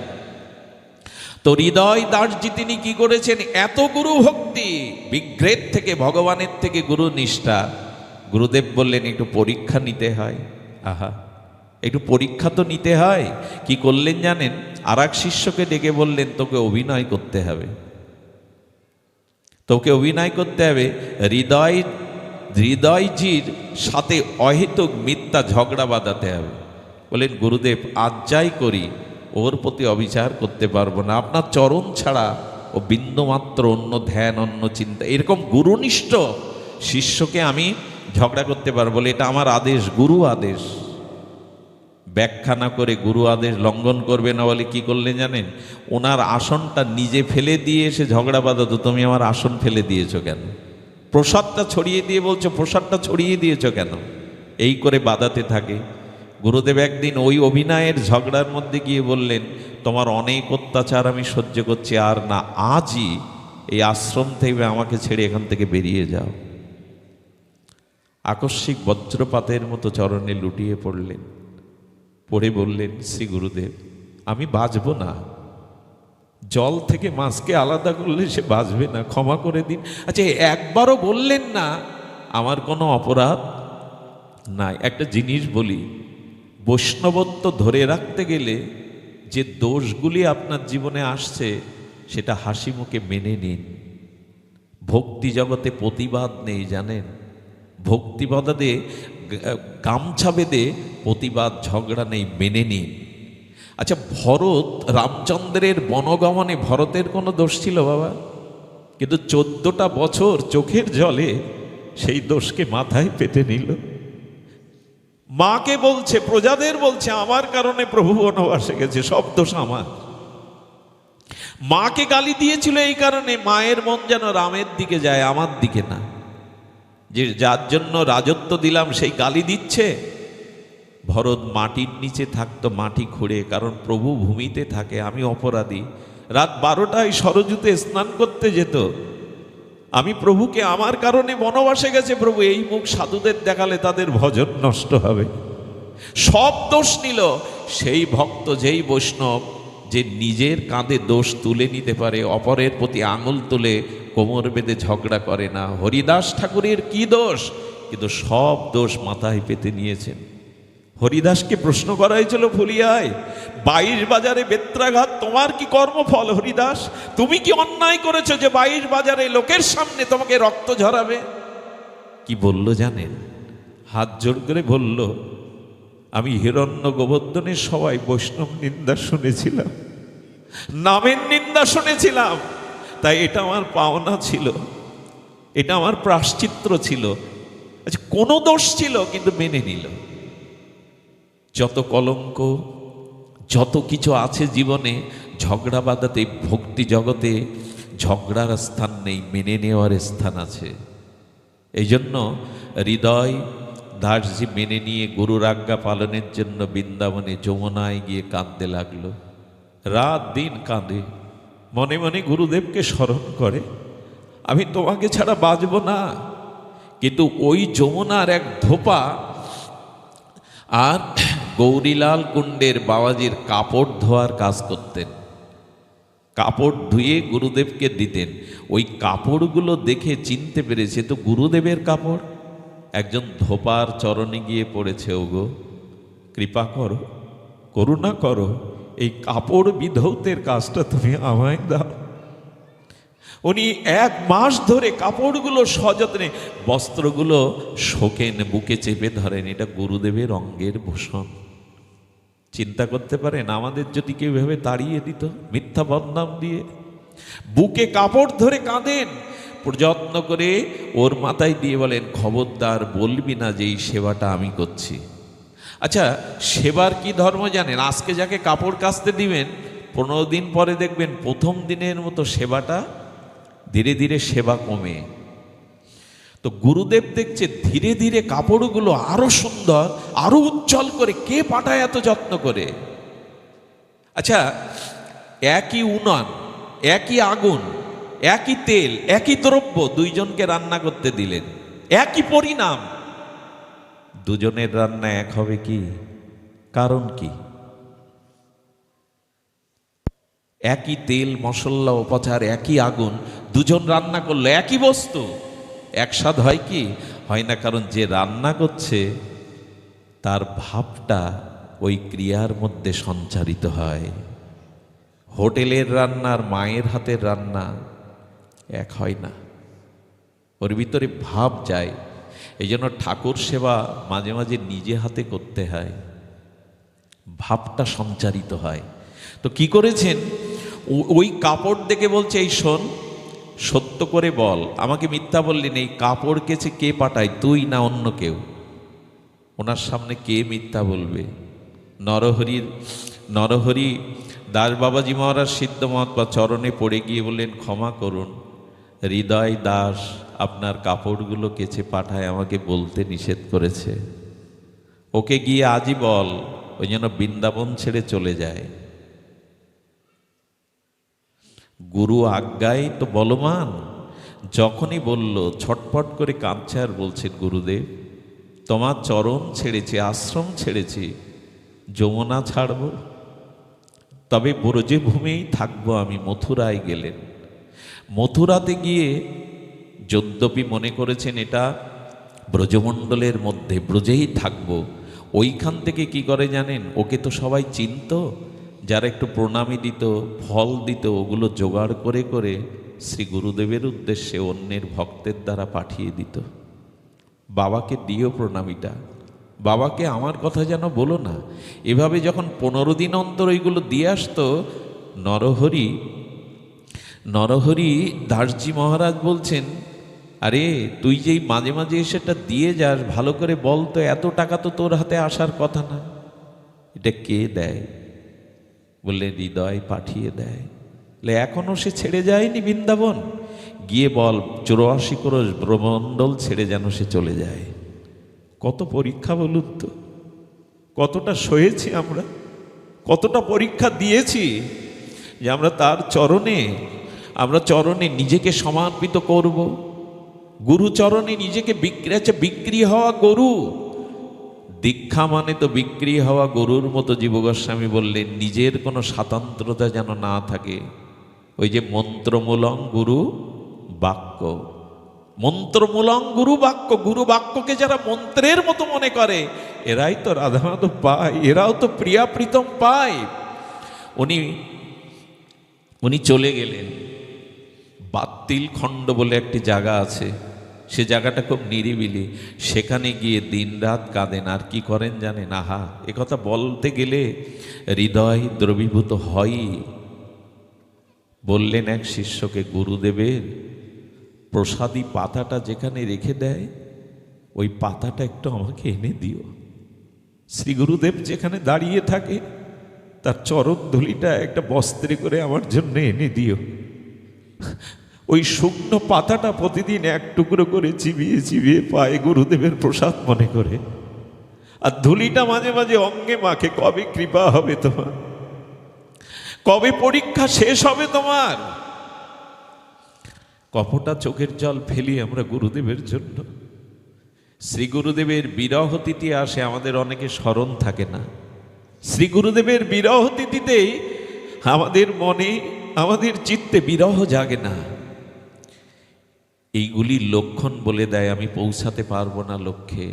তো হৃদয় দাসজি তিনি কি করেছেন? এত গুরু ভক্তি, বিগ্রহের থেকে, ভগবানের থেকে গুরু নিষ্ঠা। গুরুদেব বললেন একটু পরীক্ষা নিতে হয়। আহা, একটু পরীক্ষা তো নিতে হয়। কি করলেন জানেন? আর এক শিষ্যকে ডেকে বললেন তোকে অভিনয় করতে হবে, তোকে অভিনয় করতে হবে। হৃদয়জির সাথে অহেতুক মিথ্যা ঝগড়া বাঁধাতে হবে। বললেন গুরুদেব আজ যাই করি ওর প্রতি অবিচার করতে পারবো না, আপনার চরণ ছাড়া ও বিন্দুমাত্র অন্য ধ্যান, অন্য চিন্তা, এরকম গুরুনিষ্ঠ শিষ্যকে আমি ঝগড়া করতে পারবো বলে, এটা আমার আদেশ, গুরু আদেশ। ব্যাখ্যা না করে গুরু আদেশ লঙ্ঘন করবে না বলে কি করলেন জানেন? ওনার আসনটা নিজে ফেলে দিয়ে এসে ঝগড়া বাঁধাতো, তুমি আমার আসন ফেলে দিয়েছো কেন? প্রসাদটা ছড়িয়ে দিয়ে বলছো, প্রসাদটা ছড়িয়ে দিয়েছো কেন? এই করে বাঁধাতে থাকে। গুরুদেব একদিন ওই অভিনয়ের ঝগড়ার মধ্যে গিয়ে বললেন তোমার অনেক অত্যাচার আমি সহ্য করছি, আর না, আজই এই আশ্রম থেকে আমাকে ছেড়ে এখান থেকে বেরিয়ে যাও। আকস্মিক বজ্রপাতের মতো চরণে লুটিয়ে পড়লেন, পড়ে বললেন শ্রী গুরুদেব আমি বাঁচব না, জল থেকে মাছকে আলাদা করলে সে বাঁচবে না, ক্ষমা করে দিন। আচ্ছা একবারও বললেন না আমার কোনো অপরাধ নাই। একটা জিনিস বলি, বৈষ্ণবত্ব ধরে রাখতে গেলে যে দোষগুলি আপনার জীবনে আসছে সেটা হাসি মুখে মেনে নিন। ভক্তি জগতে প্রতিবাদ নেই জানেন, ভক্তিবাদে গামছা বেঁধে প্রতিবাদ ঝগড়া নেই, মেনে নিন। আচ্ছা ভরত, রামচন্দ্রের বনগমনে ভরতের কোনো দোষ ছিল বাবা? কিন্তু 14টা বছর চোখের জলে সেই দোষকে মাথায় পেতে নিল। মাকে বলছে, প্রজাদের বলছে আমার কারণে প্রভু বনবাসে গেছে, সব দোষ আমার। মাকে গালি দিয়েছিল এই কারণে, মায়ের মন যেন রামের দিকে যায়, আমার দিকে না। যে যার জন্য রাজত্ব দিলাম সেই গালি দিচ্ছে। ভরত মাটির নিচে থাকতো, মাটি খুঁড়ে, কারণ প্রভু ভূমিতে থাকে, আমি অপরাধী। রাত 12টায় সরযূতে স্নান করতে যেত। আমি প্রভুকে, আমার কারণে বনবাসে গেছে প্রভু, এই মুখ সাধুদের দেখালে তাদের ভজন নষ্ট হবে। সব দোষ নিল। সেই ভক্ত, যেই বৈষ্ণব যে নিজের কাঁধে দোষ তুলে নিতে পারে, অপরের প্রতি আঙুল তুলে কোমর বেঁধে ঝগড়া করে না। হরিদাস ঠাকুরের কি দোষ? কিন্তু সব দোষ মাথায় পেতে নিয়েছেন। হরিদাসকে প্রশ্ন করা হয়েছিল ফুলিয়ায়, 22 বাজারে বেত্রাঘাত, তোমার কি কর্মফল হরিদাস? তুমি কি অন্যায় করেছো যে 22 বাজারে লোকের সামনে তোমাকে রক্ত ঝরাবে? কি বলল জানেন? হাত জোর করে বলল, আমি হিরণ্য গোবর্ধনের সবাই বৈষ্ণব নিন্দা শুনেছিলাম, নামের নিন্দা শুনেছিলাম, তাই এটা আমার পাওনা ছিল, এটা আমার প্রায়শ্চিত্ত ছিল। আচ্ছা, কোনো দোষ ছিল কিন্তু মেনে নিল। যত কলঙ্ক, যত কিছু আছে জীবনে, ঝগড়া বাঁধাতে, ভক্তি জগতে ঝগড়ার স্থান নেই, মেনে নেওয়ার স্থান আছে। এই জন্য হৃদয় দাসজি মেনে নিয়ে গুরুর আজ্ঞা পালনের জন্য বৃন্দাবনে যমুনায় গিয়ে কাঁদতে লাগলো। রাত দিন কাঁদে, মনে মনে গুরুদেবকে স্মরণ করে, আমি তোমাকে ছাড়া বাঁচব না। কিন্তু ওই যমুনার এক ধোপা আর গৌরীলাল কুণ্ডের বাবাজির কাপড় ধোয়ার কাজ করতেন। কাপড় ধুয়ে গুরুদেবকে দিতেন। ওই কাপড়গুলো দেখে চিনতে পেরেছে তো গুরুদেবের কাপড়। একজন ধোপার চরণে গিয়ে পড়েছে, ওগো কৃপা করো, করুণা করো, এই কাপড় বিধৌতের কাজটা তুমি আমায় দাও। উনি 1 মাস ধরে কাপড়গুলো সযত্নে, বস্ত্রগুলো শোকেন, বুকে চেপে ধরেন। এটা গুরুদেবের অঙ্গের ভূষণ। চিন্তা করতে পারেন আমাদের যদি কেউ ভেবে তাড়িয়ে দিত মিথ্যা বদনাম দিয়ে? বুকে কাপড় ধরে কাঁদেন, যত্ন করে ওর মাথায় দিয়ে বলেন, খবরদার বলবি না যে এই সেবাটা আমি করছি। আচ্ছা, সেবার কি ধর্ম জানেন? আজকে যাকে কাপড় কাচতে দিবেন, 15 দিন পরে দেখবেন প্রথম দিনের মতো সেবাটা ধীরে ধীরে সেবা কমে। তো গুরুদেব দেখছে ধীরে ধীরে কাপড়গুলো আরো সুন্দর, আরো উজ্জ্বল করে কে পাঠায় এত যত্ন করে। আচ্ছা, একই উনান, একই আগুন, একই তেল, একই দ্রব্য, দুইজনকে রান্না করতে দিলেন, একই পরিণাম, দুজনের রান্না এক হবে কি? কারণ কি? একই তেল, মশলা, উপচার, একই আগুন, দুজন রান্না করলো একই বস্তু, একসাথ হয় কি? হয় না। কারণ যে রান্না করছে তার ভাবটা ওই ক্রিয়ার মধ্যে সঞ্চারিত হয়। হোটেলের রান্নার মায়ের হাতের রান্না এক হয় না, ওর ভিতরে ভাব যায়। এই জন্য ঠাকুর সেবা মাঝে মাঝে নিজে হাতে করতে হয়, ভাবটা সঞ্চারিত হয়। তো কি করেছেন? ওই কাপড় দেখে বলছে, এই শোন, সত্য করে বল, আমাকে মিথ্যা বললি না, এই কাপড় কেচে কে পাঠায়, তুই না অন্য কেউ? ওনার সামনে কে মিথ্যা বলবে? নরহরি দাস বাবাজি মহারাজ সিদ্ধ মহাত্মা চরণে পড়ে গিয়ে বললেন, ক্ষমা করুন, হৃদয় দাস আপনার কাপড়গুলো কেচে পাঠায়, আমাকে বলতে নিষেধ করেছে। ওকে গিয়ে আজই বল, ওই যেন বৃন্দাবন ছেড়ে চলে যায়। গুরু আজ্ঞায় তো বলবান। যখনই বলল, ছটফট করে কাঁদছে আর বলছেন, গুরুদেব তোমার চরণ ছেড়েছি, আশ্রম ছেড়েছি, যমুনা ছাড়ব, তবে ব্রজে ভূমেই থাকবো আমি। মথুরায় গেলেন। মথুরাতে গিয়ে যদ্যপি মনে করেছেন এটা ব্রজমণ্ডলের মধ্যে, ব্রজেই থাকবো, ওইখান থেকে কি করে জানেন? ওকে তো সবাই চিনত, যারা একটু প্রণামী দিত, ফল দিত, ওগুলো জোগাড় করে করে শ্রী গুরুদেবের উদ্দেশ্যে অন্যের ভক্তের দ্বারা পাঠিয়ে দিত। বাবাকে দিও প্রণামীটা, বাবাকে আমার কথা যেন বলো না। এভাবে যখন 15 দিন অন্তর ওইগুলো দিয়ে আসতো, নরহরি দাসজি মহারাজ বলছেন, আরে তুই যেই মাঝে মাঝে সেটা দিয়ে যাস, ভালো করে বল তো, এত টাকা তো তোর হাতে আসার কথা না, এটা কে দেয়? বললে হৃদয় পাঠিয়ে দেয়। এখনো সে ছেড়ে যায়নি বৃন্দাবন, গিয়ে বল 84 ক্রোশ ব্রহ্মমণ্ডল ছেড়ে যেন সে চলে যায়। কত পরীক্ষা বলুন তো, কতটা সয়েছি আমরা, কতটা পরীক্ষা দিয়েছি যে আমরা তার চরণে নিজেকে সমর্পিত করব। গুরু চরণে নিজেকে বিক্রি হওয়া গরু। দীক্ষা মানে তো বিক্রি হওয়া গরুর মতো। জীব গোস্বামী বললেন নিজের কোনো স্বাতন্ত্রতা যেন না থাকে। ওই যে মন্ত্রমূলং গুরু বাক্য, মন্ত্রমূলং গুরু বাক্য, গুরু বাক্যকে যারা মন্ত্রের মতো মনে করে এরাই তো রাধা মাধব পায়, এরাও তো প্রিয়া প্রীতম পায়। উনি চলে গেলেন। বাত্তিল খণ্ড বলে একটি জায়গা আছে, সে জায়গাটা খুব নিরিবিলি। সেখানে গিয়ে দিনরাত কাঁদেন। আর কি করেন জানেন? আহা, একথা বলতে গেলে হৃদয় দ্রবীভূত হয়ই। বললেন এক শিষ্যকে, গুরুদেবের প্রসাদী পাতাটা যেখানে রেখে দেয় ওই পাতাটা একটু আমাকে এনে দিও। শ্রী গুরুদেব যেখানে দাঁড়িয়ে থাকে তার চরণধূলিটা একটা বস্ত্রে করে আমার জন্য এনে দিও। ওই শুকনো পাতাটা প্রতিদিন এক টুকরো করে চিবিয়ে চিবিয়ে পায় গুরুদেবের প্রসাদ মনে করে। আর ধুলিটা মাঝে মাঝে অঙ্গে মাখে। কবে কৃপা হবে তোমার? কবে পরীক্ষা শেষ হবে তোমার? কপটা চোখের জল ফেলি আমরা গুরুদেবের জন্য। শ্রী গুরুদেবের বিরহ তিথি আসে, আমাদের অনেকে স্মরণ থাকে না। শ্রী গুরুদেবের বিরহ তিথিতেই আমাদের মনে, আমাদের চিত্তে বিরহ জাগে না। এইগুলি লক্ষণ বলে দেয় আমি পৌঁছাতে পারবো না লক্ষ্যে।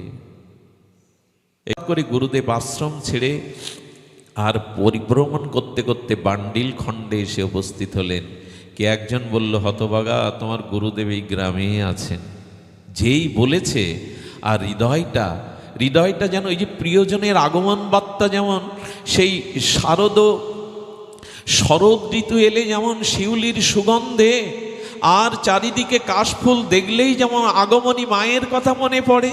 এই করে গুরুদেব আশ্রম ছেড়ে আর পরিভ্রমণ করতে করতে বান্ডিল খণ্ডে এসে উপস্থিত হলেন। কে একজন বলল, হতভাগা, তোমার গুরুদেব এই গ্রামে আছেন। যেই বলেছে, আর হৃদয়টা যেন এই যে প্রিয়জনের আগমন বার্তা, যেমন সেই শরৎ ঋতু এলে যেমন শিউলির সুগন্ধে আর চারিদিকে কাশফুল দেখলেই যেমন আগমনী মায়ের কথা মনে পড়ে,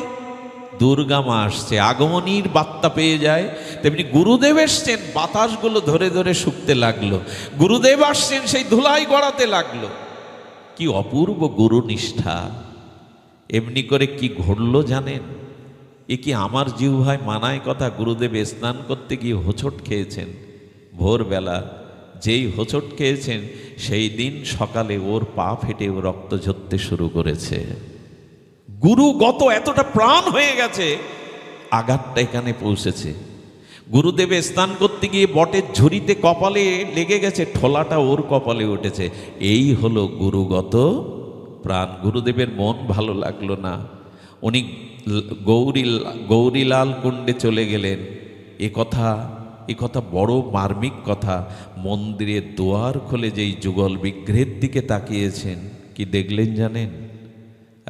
দুর্গা মা আসছে আগমনীর বার্তা পেয়ে যায়, তেমনি গুরুদেব এসছেন বাতাসগুলো ধরে ধরে শুকতে লাগলো। গুরুদেব আসছেন সেই ধুলাই গড়াতে লাগলো। কি অপূর্ব গুরুনিষ্ঠা! এমনি করে কি ঘটল জানেন? এ কি আমার জিহ্বায় মানায় কথা? গুরুদেব স্নান করতে গিয়ে হোঁচট খেয়েছেন ভোরবেলা। যেই হোঁচট খেয়েছেন সেই দিন সকালে ওর পা ফেটে ও রক্ত ঝরতে শুরু করেছে। গুরুগত এতটা প্রাণ হয়ে গেছে, আঘাতটা এখানে পৌঁছেছে। গুরুদেবে স্নান করতে গিয়ে বটের ঝুড়িতে কপালে লেগে গেছে, ঠোলাটা ওর কপালে উঠেছে। এই হলো গুরুগত প্রাণ। গুরুদেবের মন ভালো লাগলো না, উনি গৌরীলাল কুণ্ডে চলে গেলেন। এ কথা বড় মার্মিক কথা। মন্দিরের দুয়ার খুলে যেই যুগল বিগ্রহের দিকে তাকিয়েছেন, কি দেখলেন জানেন?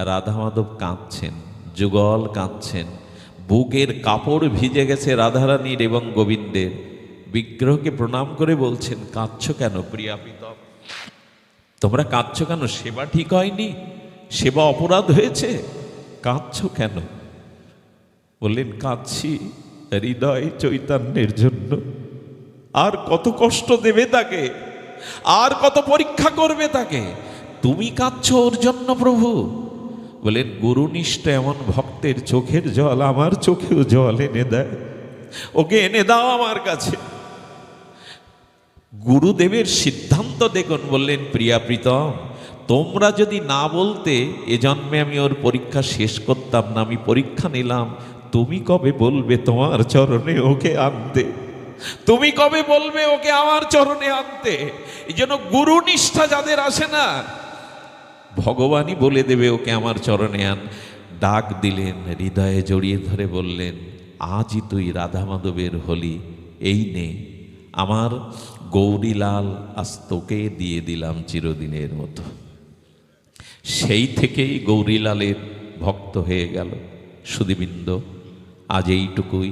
রাধা মাধব কাঁদছেন, যুগল কাঁদছেন, বুকের কাপড় ভিজে গেছে রাধারানীর এবং গোবিন্দের। বিগ্রহকে প্রণাম করে বলছেন, কাঁদছ কেন প্রিয়া প্রীতম? তোমরা কাঁদছ কেন? সেবা ঠিক হয়নি? সেবা অপরাধ হয়েছে? কাঁদছ কেন? বললেন, কাঁদছি হৃদয় চৈতন্যের জন্য। আর কত কষ্ট দেবে তাকে, আর কত পরীক্ষা করবে তাকে। তুমি কাঁদছ ওর জন্য প্রভু। বলেন, গুরুনিষ্ঠ এমন ভক্তের চোখের জল আমার চোখেও জল এনে দেয়। ওকে এনে দাও আমার কাছে। গুরুদেবের সিদ্ধান্ত দেখুন। বললেন, প্রিয়া প্রীতম, তোমরা যদি না বলতে এ জন্মে আমি ওর পরীক্ষা শেষ করতাম না। আমি পরীক্ষা নিলাম, তুমি কবে বলবে তোমার চরণে ওকে আনতে? তুমি কবে বলবে ওকে আমার চরণে আনতে? এই জন্য গুরুনিষ্ঠা যাদের আসে না, ভগবানই বলে দেবে ওকে আমার চরণে আন। ডাক দিলেন, হৃদয়ে জড়িয়ে ধরে বললেন, আজই তুই রাধা মাধবের হলি, এই নে আমার গৌরীলাল, আজ তোকে দিয়ে দিলাম চিরদিনের মতো। সেই থেকেই গৌরীলালের ভক্ত হয়ে গেল সুধীবৃন্দ। আজ এইটুকুই।